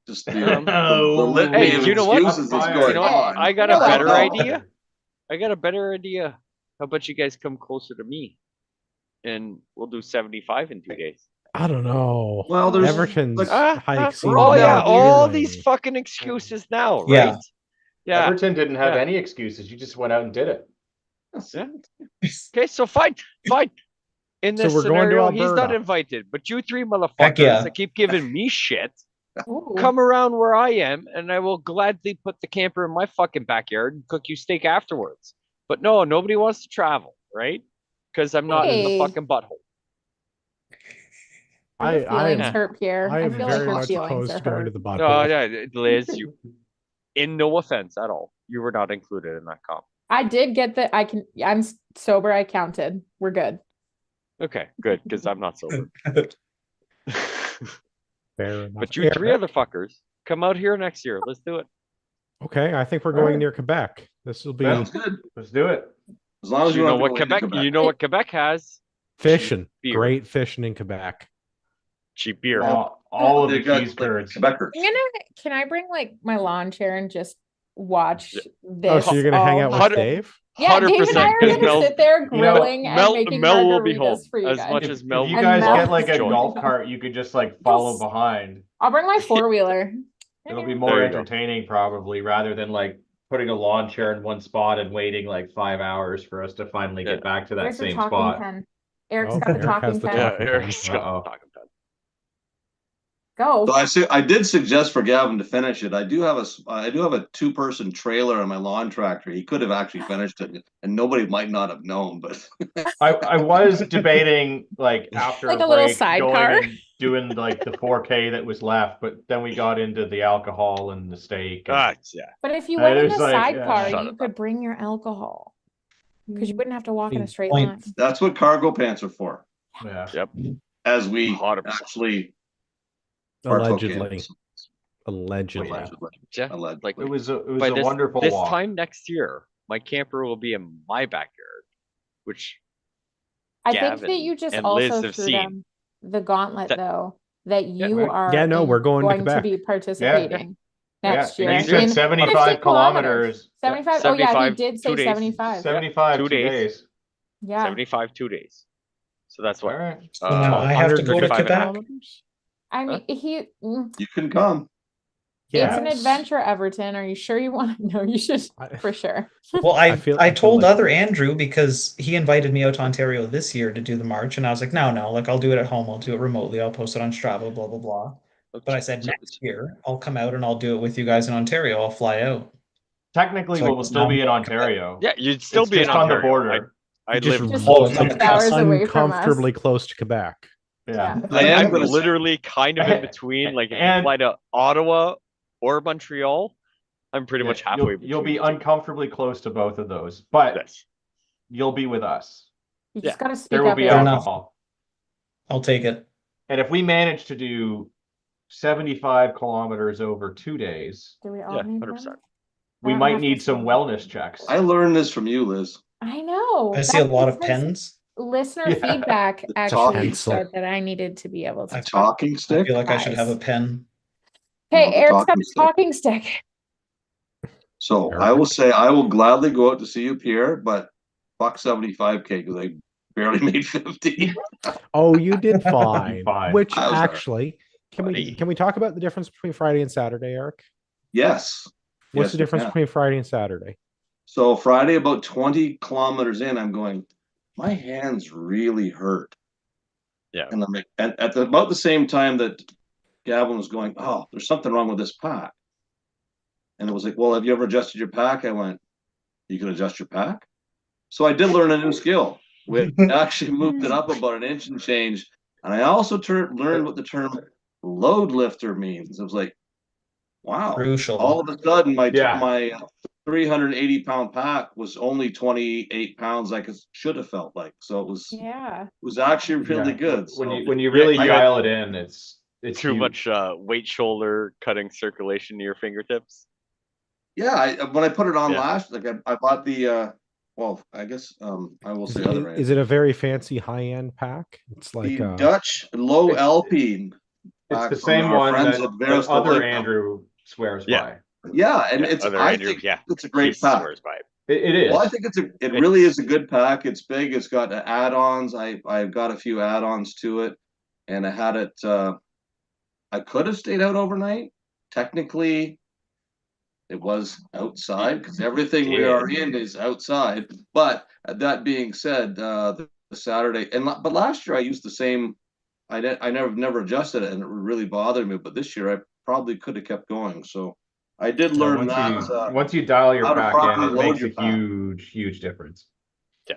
Just the Oh. litany Hey, of you know what? excuses that's You going know what? on. I got You a know better what? idea. I got a better idea. How about you guys come closer to me, and we'll do 75 in 2 days. I don't know. Well, there's Everton's like, hike seems all Oh yeah, down all appealing. these fucking excuses now, Yeah. right? Yeah. Everton didn't have Yeah. any excuses. You just went out and did it. Yeah. Okay, so fine. In So this we're going to scenario, he's not Alberta. invited, but you three motherfuckers Heck yeah. that keep giving me shit, Ooh. come around where I am, and I will gladly put the camper in my fucking backyard and cook you steak afterwards. But no, nobody wants to travel, right? Because I'm not in the Hey. fucking butthole. Your feelings am- hurt, Pierre. I I am feel like very your much feelings opposed are to going to hurt. the Oh butthole. yeah, Liz, you. In no offense at all, you were not included in that comp. I did get that. I'm sober. I counted. We're good. Okay, good, because I'm not sober. Fair enough. But you Eric? three other fuckers, come out here next year. Let's do it. Okay, I think we're All going right. near Quebec. This will be Sounds good. Let's do it. As long as You know don't what go Quebec? into You know what Quebec has? fishing. beer. Great fishing in Quebec. Cheap beer. All of They the got, cheese like, curds. Quebecers. Can I bring like my lawn chair and just watch Oh, this. so you're gonna hang all out with happen. Dave? Yeah, Dave and I are 'cause gonna Mel- sit there you know, grilling and making Mel will be home margaritas for you as guys. much If, as Mel. if you And guys Mel get like a is gonna golf be- cart, you could just like follow Yes. behind. I'll bring my 4-wheeler. It'll be There more you go. entertaining probably rather than like putting a lawn chair in one spot and waiting like 5 hours for us to finally Yeah. get back to that Where's the same talking spot. pen? Eric's Oh, got the Eric talking has the pen. Yeah, talking Eric's pen. got Uh-oh. the talking pen. Go. So I did suggest for Gavin to finish it. I do have a 2-person trailer on my lawn tractor. He could have actually finished it, and nobody might not have known. But I was debating like after Like a a little break sidecar. going and doing like the 4K that was left, but then we got into the alcohol and the steak. And Yeah. But if you I went in a was like, sidecar, shut you it could up. bring your alcohol. Because you wouldn't have to walk in a Good straight point. line. that's what cargo pants are for, yeah. Yep. as we 100%. actually partook in. Allegedly. Allegedly. Allegedly. Yeah. Allegedly. Like It was by a wonderful this walk. time next year, my camper will be in my backyard, which I think that Gavin you just and Liz also have threw seen. them the gauntlet That- though, that you right. are Yeah, no, we're going to to Quebec. be participating next Yeah, year. you said in 75 50 kilometers. 75. Oh yeah, he 75, did say 2 days. 75. 75 2 2 days. days. Yeah. 75 2 days. So that's All what. right. So now I have to go to 135 Quebec. kilometers? I mean, You can come. it's an Yes. adventure, Everton. Are you sure you want to know? You should I- for sure. Well, I feel told like- other Andrew because he invited me out to Ontario this year to do the march, and I was like, no, like I'll do it at home. I'll do it remotely. I'll post it on Strava, blah blah blah. But I said next year I'll come out and I'll do it with you guys in Ontario. I'll fly out. Technically, So, like, we'll still be in now- Ontario. Yeah, you'd still It's be just in on the Ontario. border. I Just live. Just Oh, it's like 6 hours away from us. uncomfortably close to Quebec. Yeah. I am I'm gonna- literally kind of in between. Like if you And- fly to Ottawa or Montreal, I'm pretty much Yeah, halfway. You'll be between the two. uncomfortably close to both of those, but Yes. you'll be with us. You just Yeah. gotta speak There will up. be Fair Eric. enough. alcohol. I'll take it. And if we manage to do 75 kilometers over 2 days, Do we all Yeah, need 100%. them? we I don't might have to need some say. wellness checks. I learned this from you, Liz. I know. I see a That's lot of because pens. Listener Yeah. feedback talking actually pencil. said that I needed to be able to I talk. Talking I stick. feel like I should have a Guys. pen. Hey, the Eric's got talking a stick. talking stick. So I will say I will gladly go out to see you, Pierre, but fuck 75K because I barely made 50. Oh, you did fine. Fine. Which I was all right. actually, Buddy. can we talk about the difference between Friday and Saturday, Eric? Yes. What's Yes, the we difference can. between Friday and Saturday? So Friday, about 20 kilometers in, I'm going, my hands really hurt. Yeah. And I'm like, at about the same time that Gavin was going, oh, there's something wrong with this pack. And it was like, well, have you ever adjusted your pack? I went, you can adjust your pack. So I did learn a new skill. We actually moved it up about an inch and change. And I also learned what the term load lifter means. I was like, wow. Crucial. All of a sudden, my Yeah. 380-pound pack was only 28 pounds like it should have felt like. So it Yeah. was actually really Yeah. good. When So you really Yeah, I- dial it in, it's Too huge. much weight shoulder cutting circulation to your fingertips. yeah, when I put it on Yeah. last, like I bought the well, I guess I will say other Is it a very fancy high-end pack? It's like the Dutch low It's- Alpine. It's pack the from same our one friends that, at Veros that other Deloitte. Andrew swears Yeah. by. Yeah, and Yeah, it's other I Andrew, think yeah. it's a great He pack. swears by it. It is. Well, I think it really is a good pack. It's big. It's got add-ons. I've got a few add-ons to it, and I had it. I could have stayed out overnight. Technically, it was outside because everything we are in is outside. But that being said, the Saturday but last year I used the same. I never adjusted it, and it really bothered me. But this year I probably could have kept going. So I did Yeah, learn once that. once you dial your how to pack in, properly it load makes your a pack. huge difference.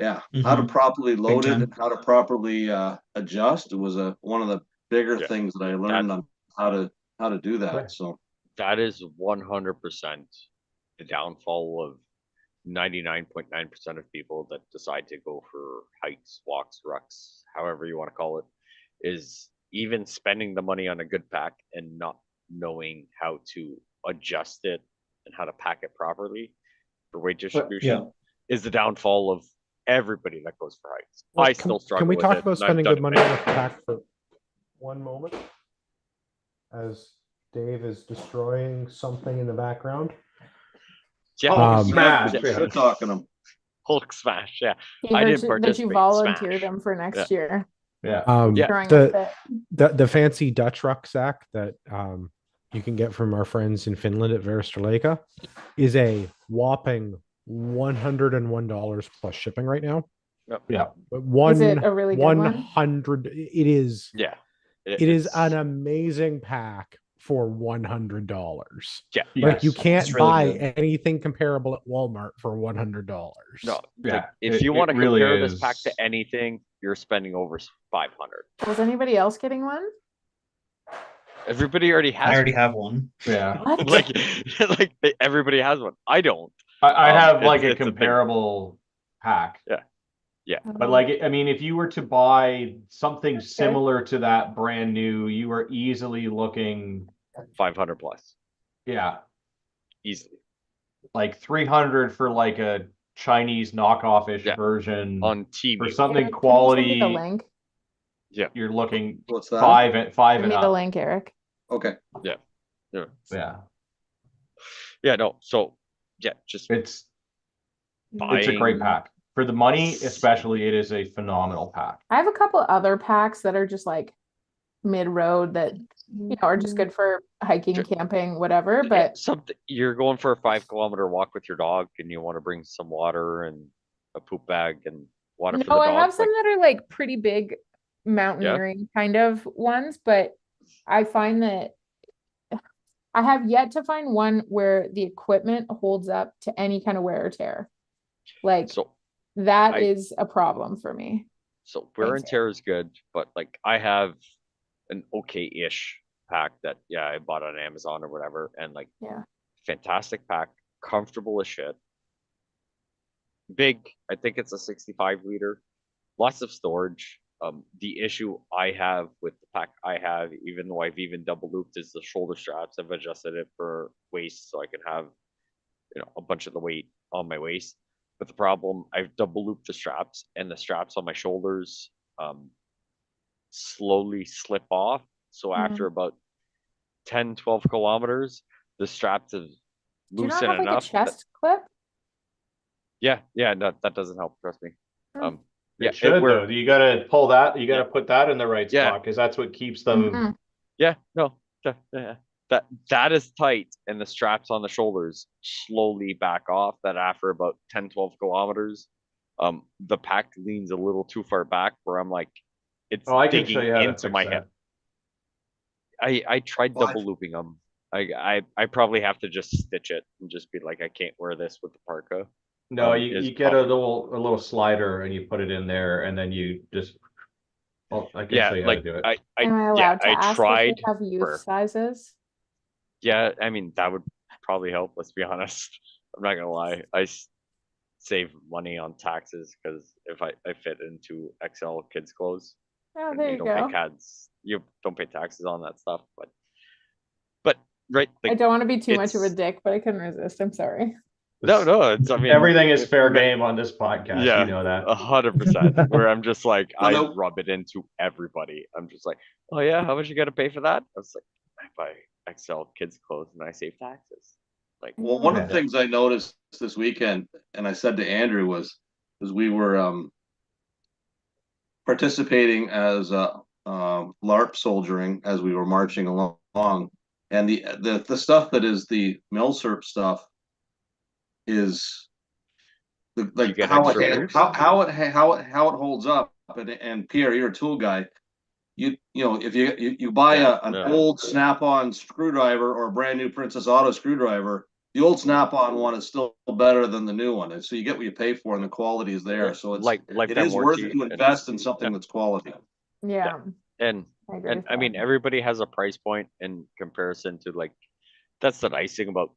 Yeah, how to Mhm. properly load it time. and how to properly adjust. It was one of the bigger Yeah. things that I learned on how to do that. Right. So That is 100% the downfall of 99.9% of people that decide to go for hikes, walks, rucks, however you want to call it, is even spending the money on a good pack and not knowing how to adjust it and how to pack it properly for weight distribution is the downfall of everybody that goes for hikes. Well, I still struggle Can we with talk it, about and I've spending done good it money many on a pack for one moment? As Dave is destroying something in the background. Yeah, Oh, smash. yeah, they're talking them. Hulk smash. Yeah, He I heard didn't that participate you in volunteered Smash. them for next year. Yeah. Yeah. Throwing a the, fit. the fancy Dutch rucksack that you can get from our friends in Finland at Veristraleka is a whopping $101 plus shipping right now. Yeah. But Is it a really good one? 100 it is Yeah, it is it's- an amazing pack for $100. Yeah, Like you Yes. can't It's really buy good. anything comparable at Walmart for $100. no. Yeah, Like, if it- you it want to really compare this pack is. to anything, you're spending over 500. Was anybody else getting one? Everybody already has. I already one. have one. Yeah. What? like everybody has one. I don't. I have like it's a a thing. comparable pack. Yeah. But like, I mean, if you were to buy something similar to that brand new, you are easily looking, 500 plus yeah, easily like 300 for like a Chinese knockoff-ish Yeah. version. on TV. For something Eric, can you send me quality, the link. you're looking What's that? five and Send and me the up. link, Eric. Okay. Yeah. Yeah, No. So yeah, just it's a great buying- pack. For the money, especially, it is a phenomenal pack. I have a couple other packs that are just like mid-road that are just good for hiking, Sure. camping, whatever. But something you're going for a 5 kilometer walk with your dog, and you want to bring some water and a poop bag and water for the no, dog. I have some like, that are like pretty big mountaineering kind of ones, but I find that I have yet to find one where the equipment holds up to any kind of wear or tear. Like so that I- is a problem for me. So wear and Thanks, tear is good, but like I have an okay-ish pack that I bought on Amazon or whatever, and like Yeah. fantastic pack, comfortable as shit. Big, I think it's a 65 liter, lots of storage. The issue I have with the pack I have, even though I've even double looped, is the shoulder straps. I've adjusted it for waist so I can have a bunch of the weight on my waist. But the problem, I've double looped the straps, and the straps on my shoulders slowly slip off. So after about 10, 12 kilometers, the straps have Do you not loosened have like a enough. that- chest clip? yeah, that doesn't help. Trust me. Oh. Yeah, It should we're- though. You gotta pull that. You gotta put that in the right Yeah. spot because that's what keeps them. Mhm. Yeah, no, that is tight, and the straps on the shoulders slowly back off. That after about 10, 12 kilometers, the pack leans a little too far back where I'm like, it's Oh, I can digging show you how to into fix my that. hip. I tried Well, double looping them. I probably have to just stitch it and just be like, I can't wear this with the parka. No, is you get a probably- little slider and you put it in there and then you just. Well, I can Yeah, show you how like to do it. Am I allowed to ask tried. if they have youth for- sizes? Yeah, I mean that would probably help. Let's be honest. I'm not gonna lie. Save money on taxes because if I fit into XL kids clothes, Oh, and there you you don't go. pay CADs, you don't pay taxes on that stuff. But right, I like don't want to be too much of a it's- dick, but I couldn't resist. I'm sorry. no, it's I mean Everything is fair ma- game on this podcast. Yeah, You know that. 100%. Where I'm just like, Well, I no- rub it into everybody. I'm just like, oh yeah, how much you got to pay for that? I was like, I buy XL kids clothes and I save taxes. Like, Well, one of Yeah. the things I noticed this weekend, and I said to Andrew was we were participating as LARP soldiering as we were marching along, and the stuff that is the Milsurp stuff is like get how extra it boost? how it holds up. And Pierre, you're a tool guy. You know if you buy an Yeah. old Snap-on screwdriver or a brand new Princess Auto screwdriver, the old Snap-on one is still better than the new one, and so you get what you pay for, and the quality is there. Yeah, So it's like it lifetime is worth warranty it to and- invest in something that's quality. Yeah, and I agree. and with I mean that. everybody has a price point in comparison to like that's the nice thing about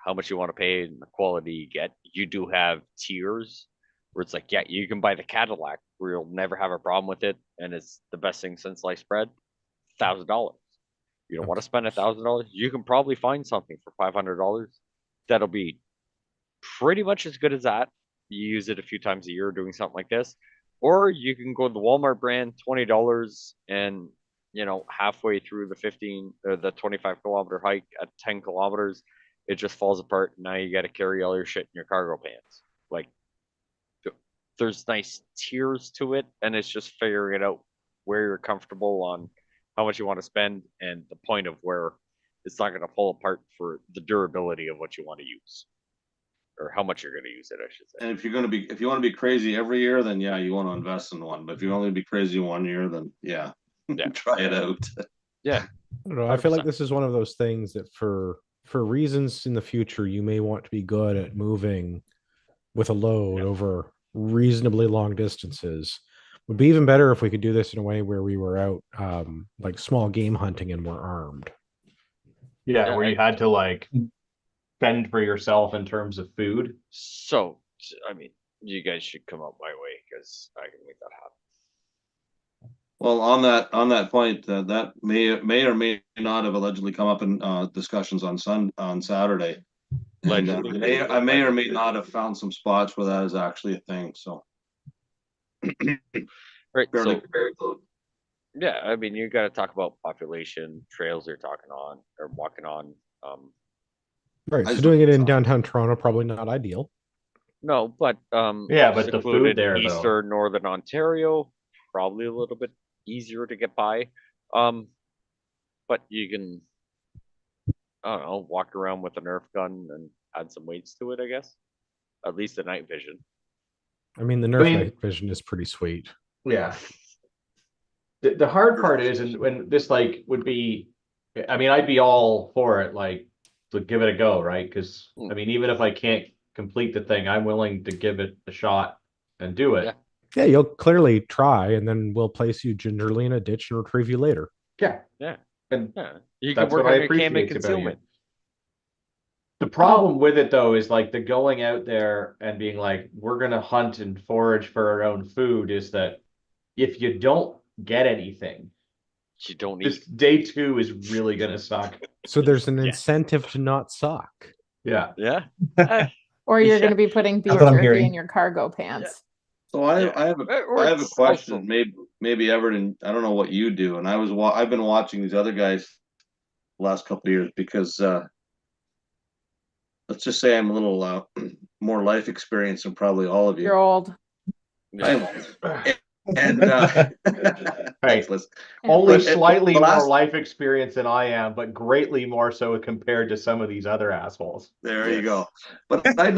how much you want to pay and the quality you get. You do have tiers where it's like, yeah, you can buy the Cadillac where you'll never have a problem with it, and it's the best thing since sliced bread. $1,000. You don't want to spend $1,000. You can probably find something for $500 that'll be pretty much as good as that. You use it a few times a year doing something like this, or you can go to the Walmart brand, $20, and halfway through the 15 or the 25 kilometer hike at 10 kilometers, it just falls apart. Now you got to carry all your shit in your cargo pants. Like, there's nice tiers to it, and it's just figuring it out where you're comfortable on how much you want to spend and the point of where it's not going to fall apart for the durability of what you want to use, or how much you're going to use it, I should say. And if you want to be crazy every year, then yeah, you want to invest in one. But if you only be crazy one year, then yeah, try it out. Yeah. I don't know. I feel like 100%. this is one of those things that for reasons in the future, you may want to be good at moving with a load over reasonably long distances. Would be even better if we could do this in a way where we were out like small game hunting and were armed. Yeah, Yeah, where you had to like fend for yourself in terms of food. So, I mean, you guys should come up my way because I can make that happen. Well, on that point, that may or may not have allegedly come up in discussions on Saturday. And, Allegedly. I may or may not have found some spots where that is actually a thing. So Right. fairly, So, very close. yeah, I mean, you got to talk about population, trails you're talking on or walking on. Right. I So just doing it looked in at downtown Toronto probably not ideal. No, but Yeah, but the food secluded there, though. Eastern, Northern Ontario, probably a little bit easier to get by. But you can, I don't know, walk around with a Nerf gun and add some weights to it, I guess. At least the night vision. I mean, the Nerf mean- night vision is pretty sweet. Yeah. The hard part is, and when this like would be, I mean, I'd be all for it, like to give it a go, right? Because I mean, even if I can't complete the thing, I'm willing to give it a shot and do it. Yeah. Yeah, you'll clearly try, and then we'll place you gingerly in a ditch and retrieve you later. Yeah. Yeah. And Yeah. You can that's work what I on your cam and appreciate about you. concealment. The problem with it though is like the going out there and being like, we're gonna hunt and forage for our own food is that if you don't get anything, You don't this need. day 2 is really gonna suck. So there's an Yes. incentive to not suck. Yeah. Yeah. Eh, Or you're Yeah. going to be putting beef That's what I'm jerky hering. in your cargo pants. So Yeah. I have a or I have a it's question. also- Maybe Everton. I don't know what you do, and I've been watching these other guys the last couple of years because let's just say I'm a little more life experience than probably all of You're you. old. And thanks, Liz. Only But- slightly the more last- life experience than I am, but greatly more so compared to some of these other assholes. There you go. But I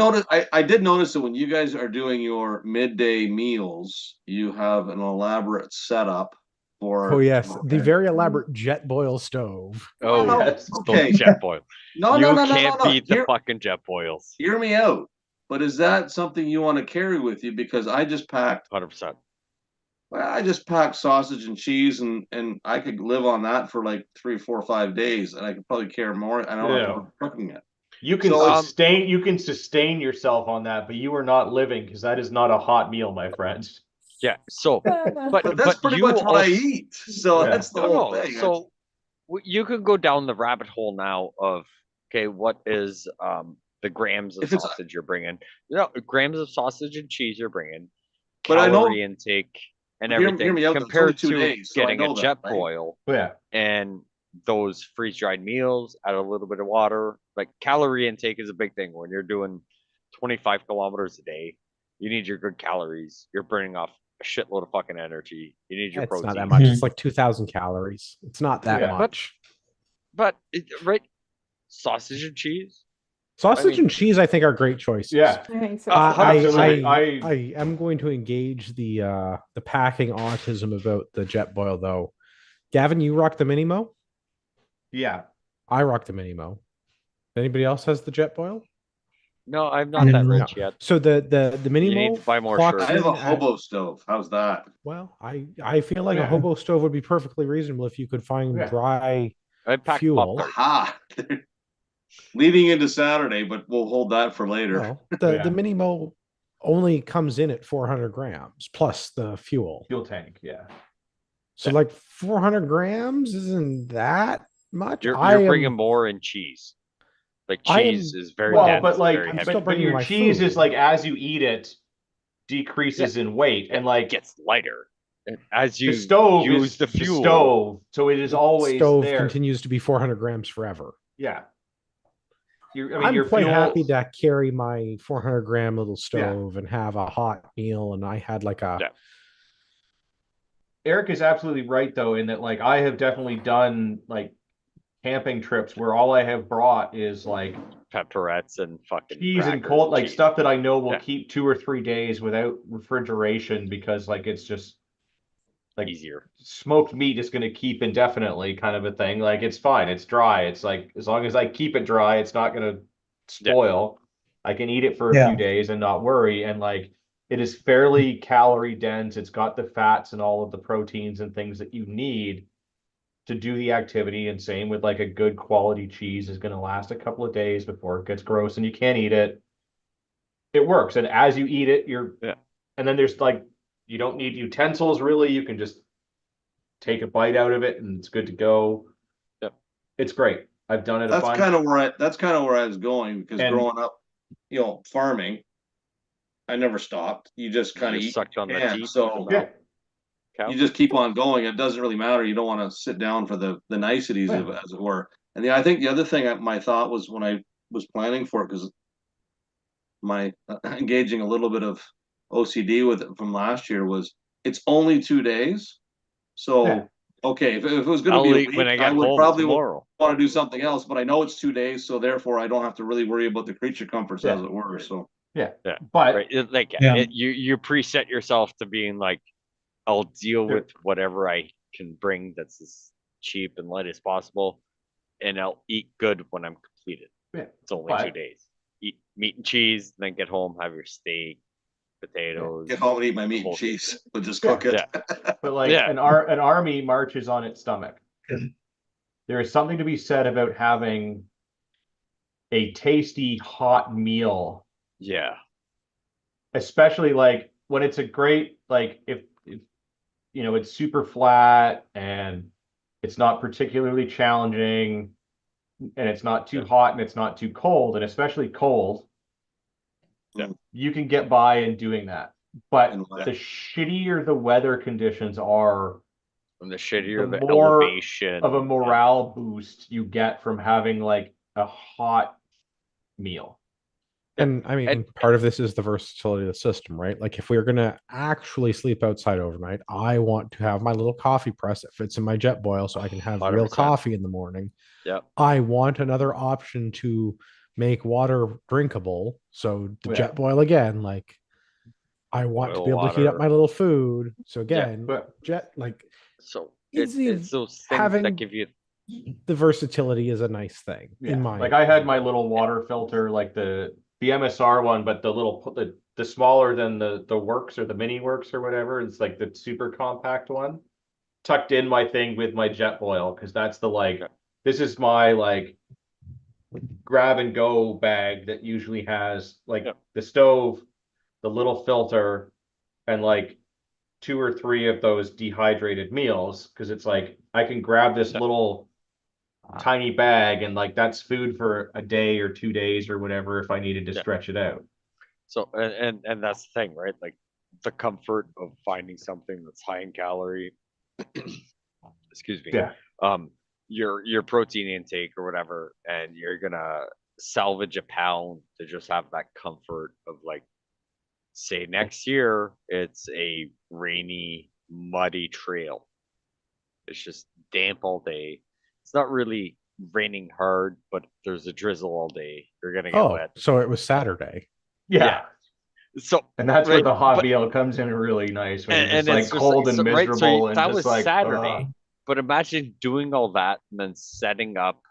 did notice that when you guys are doing your midday meals, you have an elaborate setup for. Oh yes, the very elaborate jet boil stove. Oh, Well, Yes. okay. those jet boil. No, You no, no, no, can't no, no. beat the fucking jet boils. Hear me out. But is that something you want to carry with you? Because I just packed 100%. sausage and cheese, and I could live on that for like 3, 4, 5 days, and I could probably carry more. I don't have to be cooking it. You can So, sustain yourself on that, but you are not living because that is not a hot meal, my friends. Yeah. So, but But that's pretty you much what I also- eat. So Yeah. that's the No, whole no. thing. So you could go down the rabbit hole now of, okay, what is the grams of If it's- sausage you're bringing? No, grams of sausage and cheese you're bringing, But I know- calorie intake and Hear- hear everything me out, it's compared only 2 to days, so I getting know a that, jet right? boil Yeah. and those freeze-dried meals, add a little bit of water. Like calorie intake is a big thing when you're doing 25 kilometers a day. You need your good calories. You're burning off a shitload of fucking energy. You need your It's protein. not that much. It's like 2,000 calories. It's not that Yeah. much. But right, sausage and cheese. Sausage mean- and cheese, I think, are great choices. Yeah. I think so. Absolutely. I am going to engage the packing autism about the jet boil though. Gavin, you rock the Minimo. Yeah. I rock the Minimo. Anybody else has the jet boil? No, I'm not that No. rich yet. So the Minimo. You need to buy more clocks shirts. I have a in at- hobo stove. How's that? Well, I feel like Yeah. a hobo stove would be perfectly reasonable if you could find Yeah. dry. I packed Fuel. Pop-Tarts. Aha! Leading into Saturday, but we'll hold that for later. No, the Yeah. Minimo only comes in at 400 grams plus the fuel. Fuel tank. Yeah. So like 400 grams isn't that much. You're I am- bringing more in cheese. Like I cheese am- is very Well, dense, but like, very I'm heavy. still but bringing your my cheese food. is like as you eat it, decreases in weight, and like It gets lighter. And as the you stove use is the fuel, stove, so it is always stove there. continues to be 400 grams forever. Yeah. I'm your quite fuel, happy to carry my 400-gram little stove and have a hot meal. And I had like a Yeah. Eric is absolutely right though, in that like I have definitely done like camping trips where all I have brought is like Pepperettes and fucking cheese and crackers cold, like cheese. stuff that I know will Yeah. keep 2 or 3 days without refrigeration because like it's just like Easier. smoked meat is going to keep indefinitely kind of a thing. Like it's fine, it's dry. It's like as long as I keep it dry, it's not going to spoil. I can eat it for a Yeah. few days and not worry. And like it is fairly calorie dense. It's got the fats and all of the proteins and things that you need to do the activity. And same with like a good quality cheese is going to last a couple of days before it gets gross and you can't eat it. It works. And as you eat it, Yeah. and then there's like, you don't need utensils really. You can just take a bite out of it and it's good to go. Yep. It's great. I've done it a That's bunch. kind of where I was going, because And- growing up, farming, I never stopped. You just kind of Just eat. sucked on the Yeah, teeth. so Yeah. Cow. you just keep on going. It doesn't really matter. You don't want to sit down for the niceties Yeah. of it, as it were. And I think the other thing my thought was when I was planning for it, because my engaging a little bit of OCD with it from last year, was it's only 2 days. So Yeah. okay, if it was going to I'll be a eat week, when I I get would home probably tomorrow. want to do something else, but I know it's 2 days, so therefore I don't have to really worry about the creature comforts, Yeah. as it were. So Yeah. Yeah. But Right. Like Yeah. you preset yourself to being like, I'll deal Sure. with whatever I can bring that's as cheap and light as possible, and I'll eat good when I'm completed. Yeah. It's only 2 But- days. Eat meat and cheese, then get home, have your steak, potatoes. get home and eat my meat and Bullshit. cheese, but just cook it. But like Yeah. an army marches on its stomach. There is something to be said about having a tasty hot meal, Yeah. especially like when it's a great, like if it's super flat and it's not particularly challenging and it's not too Yeah. hot and it's not too cold, and especially cold. Yeah. You can get by in doing that. But And wet. the shittier the weather conditions are, And the shittier The the more elevation of a morale boost you get from having like a hot meal. And I mean, And- part of this is the versatility of the system, right? Like, if we're going to actually sleep outside overnight, I want to have my little coffee press that fits in my jet boil so I can have real 100%. coffee in the morning. Yep. I want another option to make water drinkable. So the Yeah. jet boil again, like, I want to Boil be able to heat up water. my little food. So again, But jet, like, So Easy it's those things having- that give you the versatility is a nice thing. yeah, In my like I had my little water filter, like the MSR one, but the smaller than the works or the mini works or whatever. It's like the super compact one. Tucked in my thing with my jet boil, because that's the like Yeah. this is my like grab and go bag that usually has like Yeah. the stove, the little filter, and like 2 or 3 of those dehydrated meals, because it's like I can grab this Yeah. little tiny bag and like that's food for a day or 2 days or whatever if I needed to Yeah. stretch it out. so and that's the thing, right? Like the comfort of finding something that's high in calorie. Excuse me. Yeah. Your protein intake or whatever, and you're gonna salvage a pound to just have that comfort of like, say next year it's a rainy, muddy trail. It's just damp all day. It's not really raining hard, but there's a drizzle all day. You're gonna get oh, wet. so it was Saturday. Yeah. So And that's where right, the hot but- meal comes in really nice when and it's like it's just cold and so- right, so miserable and that just was like Saturday. But imagine doing all that and then setting up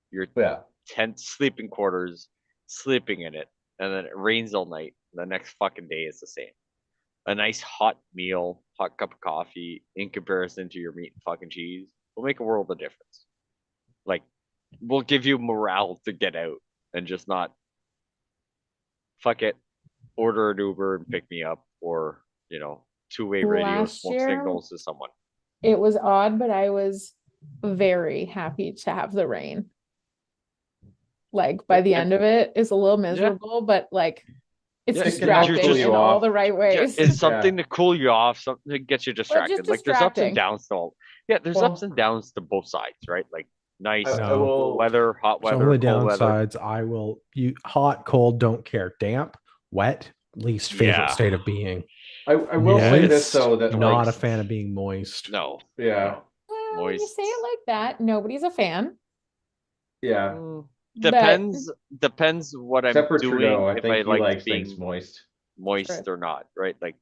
your yeah. tent sleeping quarters, sleeping in it, and then it rains all night. The next fucking day is the same. A nice hot meal, hot cup of coffee in comparison to your meat and fucking cheese will make a world of difference. Like, will give you morale to get out and just not fuck it, order an Uber and pick me up, or two-way radio Last smoke year- signals to someone. It was odd, but I was very happy to have the rain. Like by the end of it, it's a little miserable, but like it's Yeah, it can distracting cool you in all off. the right Yeah, ways. it's something to cool you off, something that gets you just distracted. Like there's ups distracting. and downs to all. Yeah, there's Well- ups and downs to both sides, right? Like nice, I No. will- weather, hot So weather, only cold weather. downsides, I will you hot, cold, don't care. Damp, wet, least favorite Yeah. state of being. I will say this Moist, though, that not like, a fan of being moist. No. yeah, Well, when you Moist. say it like that, nobody's a fan. yeah. Mm, But- Depends what I'm Except for doing, Trudeau, I if think I he like likes being things moist. moist True. or not, right? Like,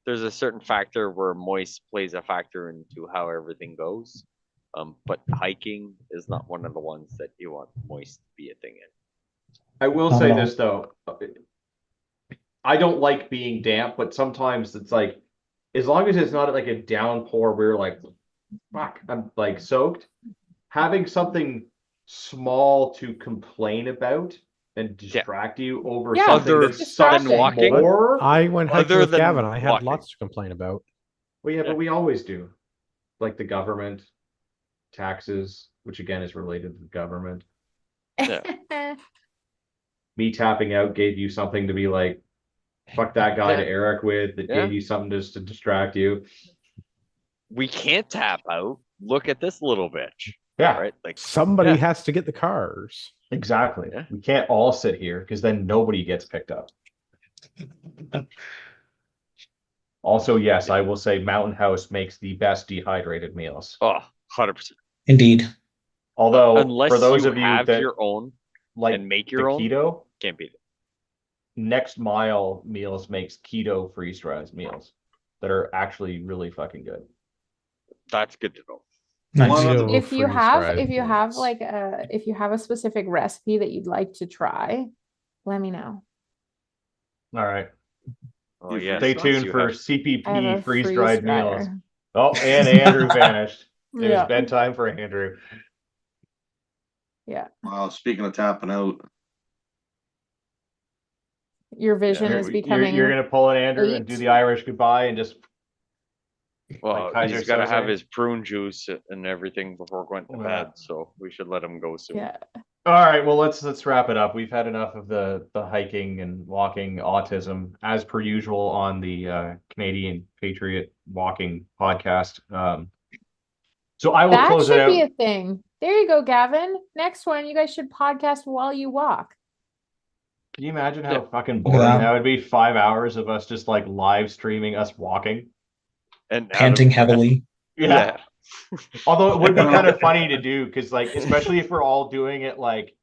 there's a certain factor where moist plays a factor into how everything goes. But hiking is not one of the ones that you want moist to be a thing in. I will Not say at all. this though. I don't like being damp, but sometimes it's like, as long as it's not like a downpour where you're like, fuck, I'm like soaked. Having something small to complain about and distract you over Yeah, something Other that than sucks walking? more. I went hiking Other with than Gavin. I had walking. lots to complain about. Well, yeah, Yeah. but we always do. Like the government, taxes, which again is related to the government. Me tapping out gave you something to be like, fuck that guy to Yeah. Eric with. That Yeah. gave you something just to distract you. We can't tap out. Look at this little bitch, Yeah, right? Like, Somebody Yeah. has to get the cars. exactly. Yeah. We can't all sit here because then nobody gets picked up. Also, yes, I will say Mountain House makes the best dehydrated meals. oh, 100%. Indeed. Although, Unless for those you of you have that your own like and make the your own, keto, can't beat it. Next Mile Meals makes keto freeze-dried meals that are actually really fucking good. That's good to know. Nice. One of the- Keto If you have freeze-dried meals. if you have a specific recipe that you'd like to try, let me know. All right. Oh, You yes, Stay once tuned you for have- I have CPP a freeze-dried freeze meals. dryer. Oh, and Andrew vanished. It Yeah. was bedtime for Andrew. Yeah. Wow, speaking of tapping out, Your vision You're, is you're- becoming you're gonna pull an Andrew and do 8. the Irish goodbye and just Well, Kaiser he's got to have Soze. his prune juice and everything before going to Yeah. bed, so we should let him go soon. Yeah. All right, well let's wrap it up. We've had enough of the hiking and walking autism as per usual on the Canadian Patriot Walking podcast. So I will That close it should out. be a thing. There you go, Gavin. Next one, you guys should podcast while you walk. Can you imagine how Yeah. fucking Look at boring that. that would be? 5 hours of us just like live streaming us walking. And Panting heavily. Yeah. Although it would be kind of funny to do because like especially if we're all doing it like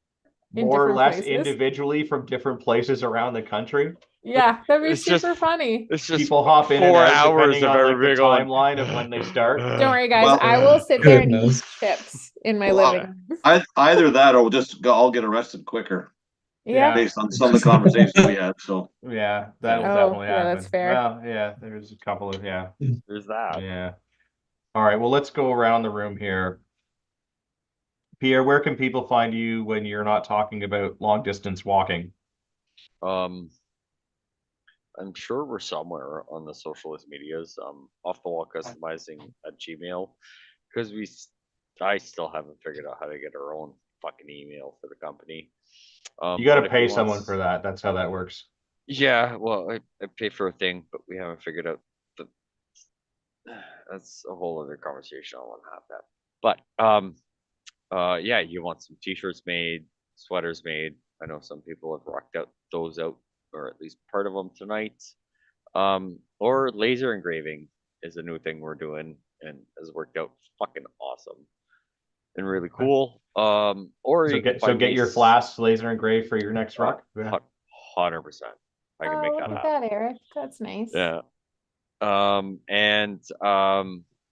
In more or different less places. individually from different places around the country. Yeah, that'd be It's just- super funny. It's just People hop in and 4 out hours depending of on like the everybody going, timeline of when they start. Don't worry, guys. Well, I will sit there and eat goodness. chips in my Well, living room. either that or we'll just go, I'll get arrested quicker Yeah. based on some of the conversations we had. So Yeah, that'll Oh, definitely yeah, happen. that's fair. Well, yeah, there's a couple of there's that. yeah. All right, well, let's go around the room here. Pierre, where can people find you when you're not talking about long distance walking? I'm sure we're somewhere on the socialist medias. Off the wall customizing at Gmail, because I still haven't figured out how to get our own fucking email for the company. You got but to if pay you someone want- for that. That's how that works. Yeah, well, I pay for a thing, but we haven't figured out the. That's a whole other conversation. I want to have that. But yeah, you want some t-shirts made, sweaters made. I know some people have rocked those out, or at least part of them tonight. Or laser engraving is a new thing we're doing and has worked out fucking awesome and really cool. Or So you can get find me your flasks laser engraved for your next rock. 100%. I can Oh, make look that at happen. that, Eric. That's nice. Yeah.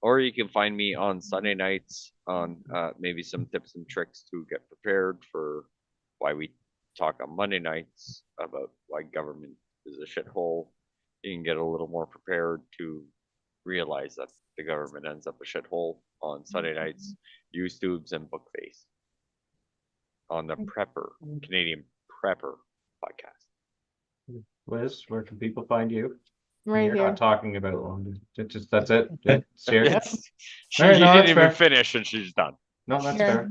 Or you can find me on Sunday nights on maybe some tips and tricks to get prepared for why we talk on Monday nights about why government is a shithole. You can get a little more prepared to realize that the government ends up a shithole on Sunday nights. Use tubes and book face on the Prepper Canadian Prepper podcast. Liz, where can people find you? Right You're here. not talking about long. That's it. Serious? Yes. She All right, no, didn't that's even fair. finish and she's done. No, that's Sure. fair.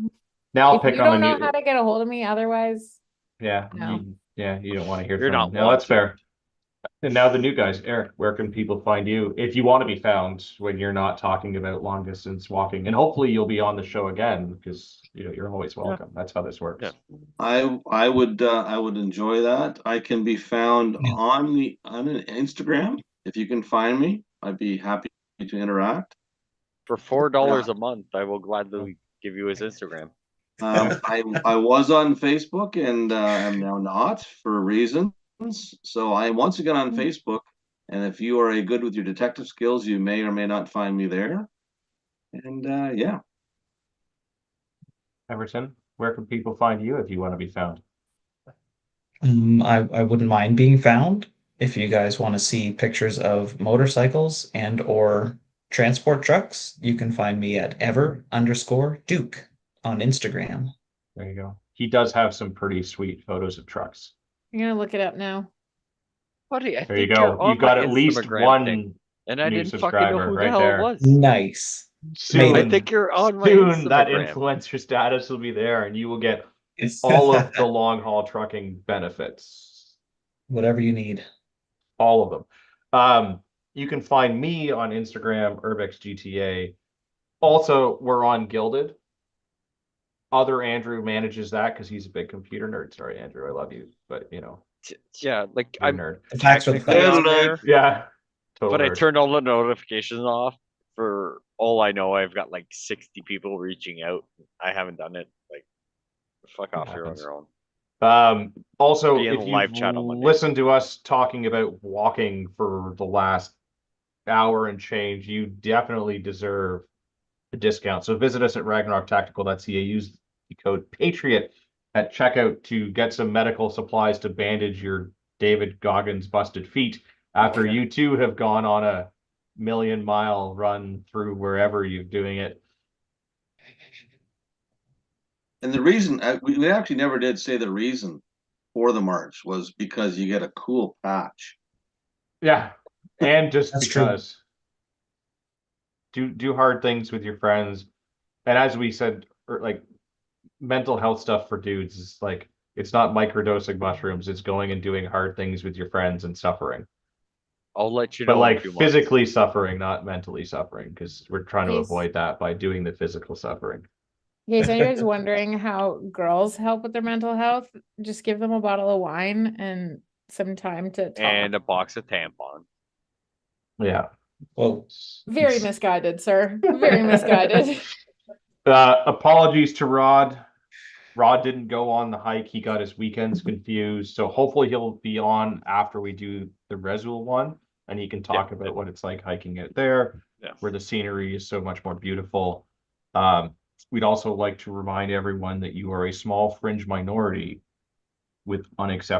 Now I'll If pick you on don't the know new. how to get a hold of me, otherwise, Yeah, No. you don't want to hear You're from not me. No, that's wanting. fair. And now the new guys, Eric, where can people find you if you want to be found when you're not talking about long distance walking? And hopefully you'll be on the show again because you're always welcome. That's how this works. Yeah. I would enjoy that. I can be found Yeah. on an Instagram. If you can find me, I'd be happy to interact. For $4 a month, I will gladly give you his Instagram. I was on Facebook and am now not for reasons. So I am once again on Facebook. And if you are good with your detective skills, you may or may not find me there. And yeah. Everton, where can people find you if you want to be found? I wouldn't mind being found if you guys want to see pictures of motorcycles and or transport trucks. You can find me at ever_Duke on Instagram. There you go. He does have some pretty sweet photos of trucks. I'm gonna look it up now. Buddy, I There you think you're go. on You've got my at least Instagram one thing, and I new didn't fucking know subscriber who the right hell there. it was. Nice. Soon, I think you're on my soon that Instagram. influencer status will be there and you will get It's all of the long haul trucking benefits. whatever you need. All of them. You can find me on Instagram, UrbexGTA. Also, we're on Gilded. Other Andrew manages that because he's a big computer nerd. Sorry, Andrew, I love you, but Yeah, like you're a I'm nerd. The facts are the technically facts. on there, Yeah, total but I nerd. turned all the notifications off. For all I know, I've got like 60 people reaching out. I haven't done it. Like, fuck off, you're on happens. your own. Also, Be in if the live you've chat on Monday. listened to us talking about walking for the last hour and change, you definitely deserve a discount. So visit us at RagnarokTactical.ca. Use the code Patriot at checkout to get some medical supplies to bandage your David Goggins busted feet after you too have gone on a 1,000,000-mile run through wherever you're doing it. And the reason we actually never did say the reason for the march was because you get a cool patch. Yeah, and just That's true. because do hard things with your friends, and as we said, like mental health stuff for dudes is like it's not microdosing mushrooms; it's going and doing hard things with your friends and suffering. I'll let you know. But in like 2 months. physically suffering, not mentally suffering, because we're trying to Yes. avoid that by doing the physical suffering. In case anybody's wondering how girls help with their mental health, just give them a bottle of wine and some time to talk. And a box of tampons. Yeah. Well, Very misguided, sir. Very misguided. Apologies to Rod. Rod didn't go on the hike. He got his weekends confused. So hopefully he'll be on after we do the Resul one and he can talk about what it's like hiking out there, where the scenery is so much more beautiful. We'd also like to remind everyone that you are a small fringe minority with unacceptable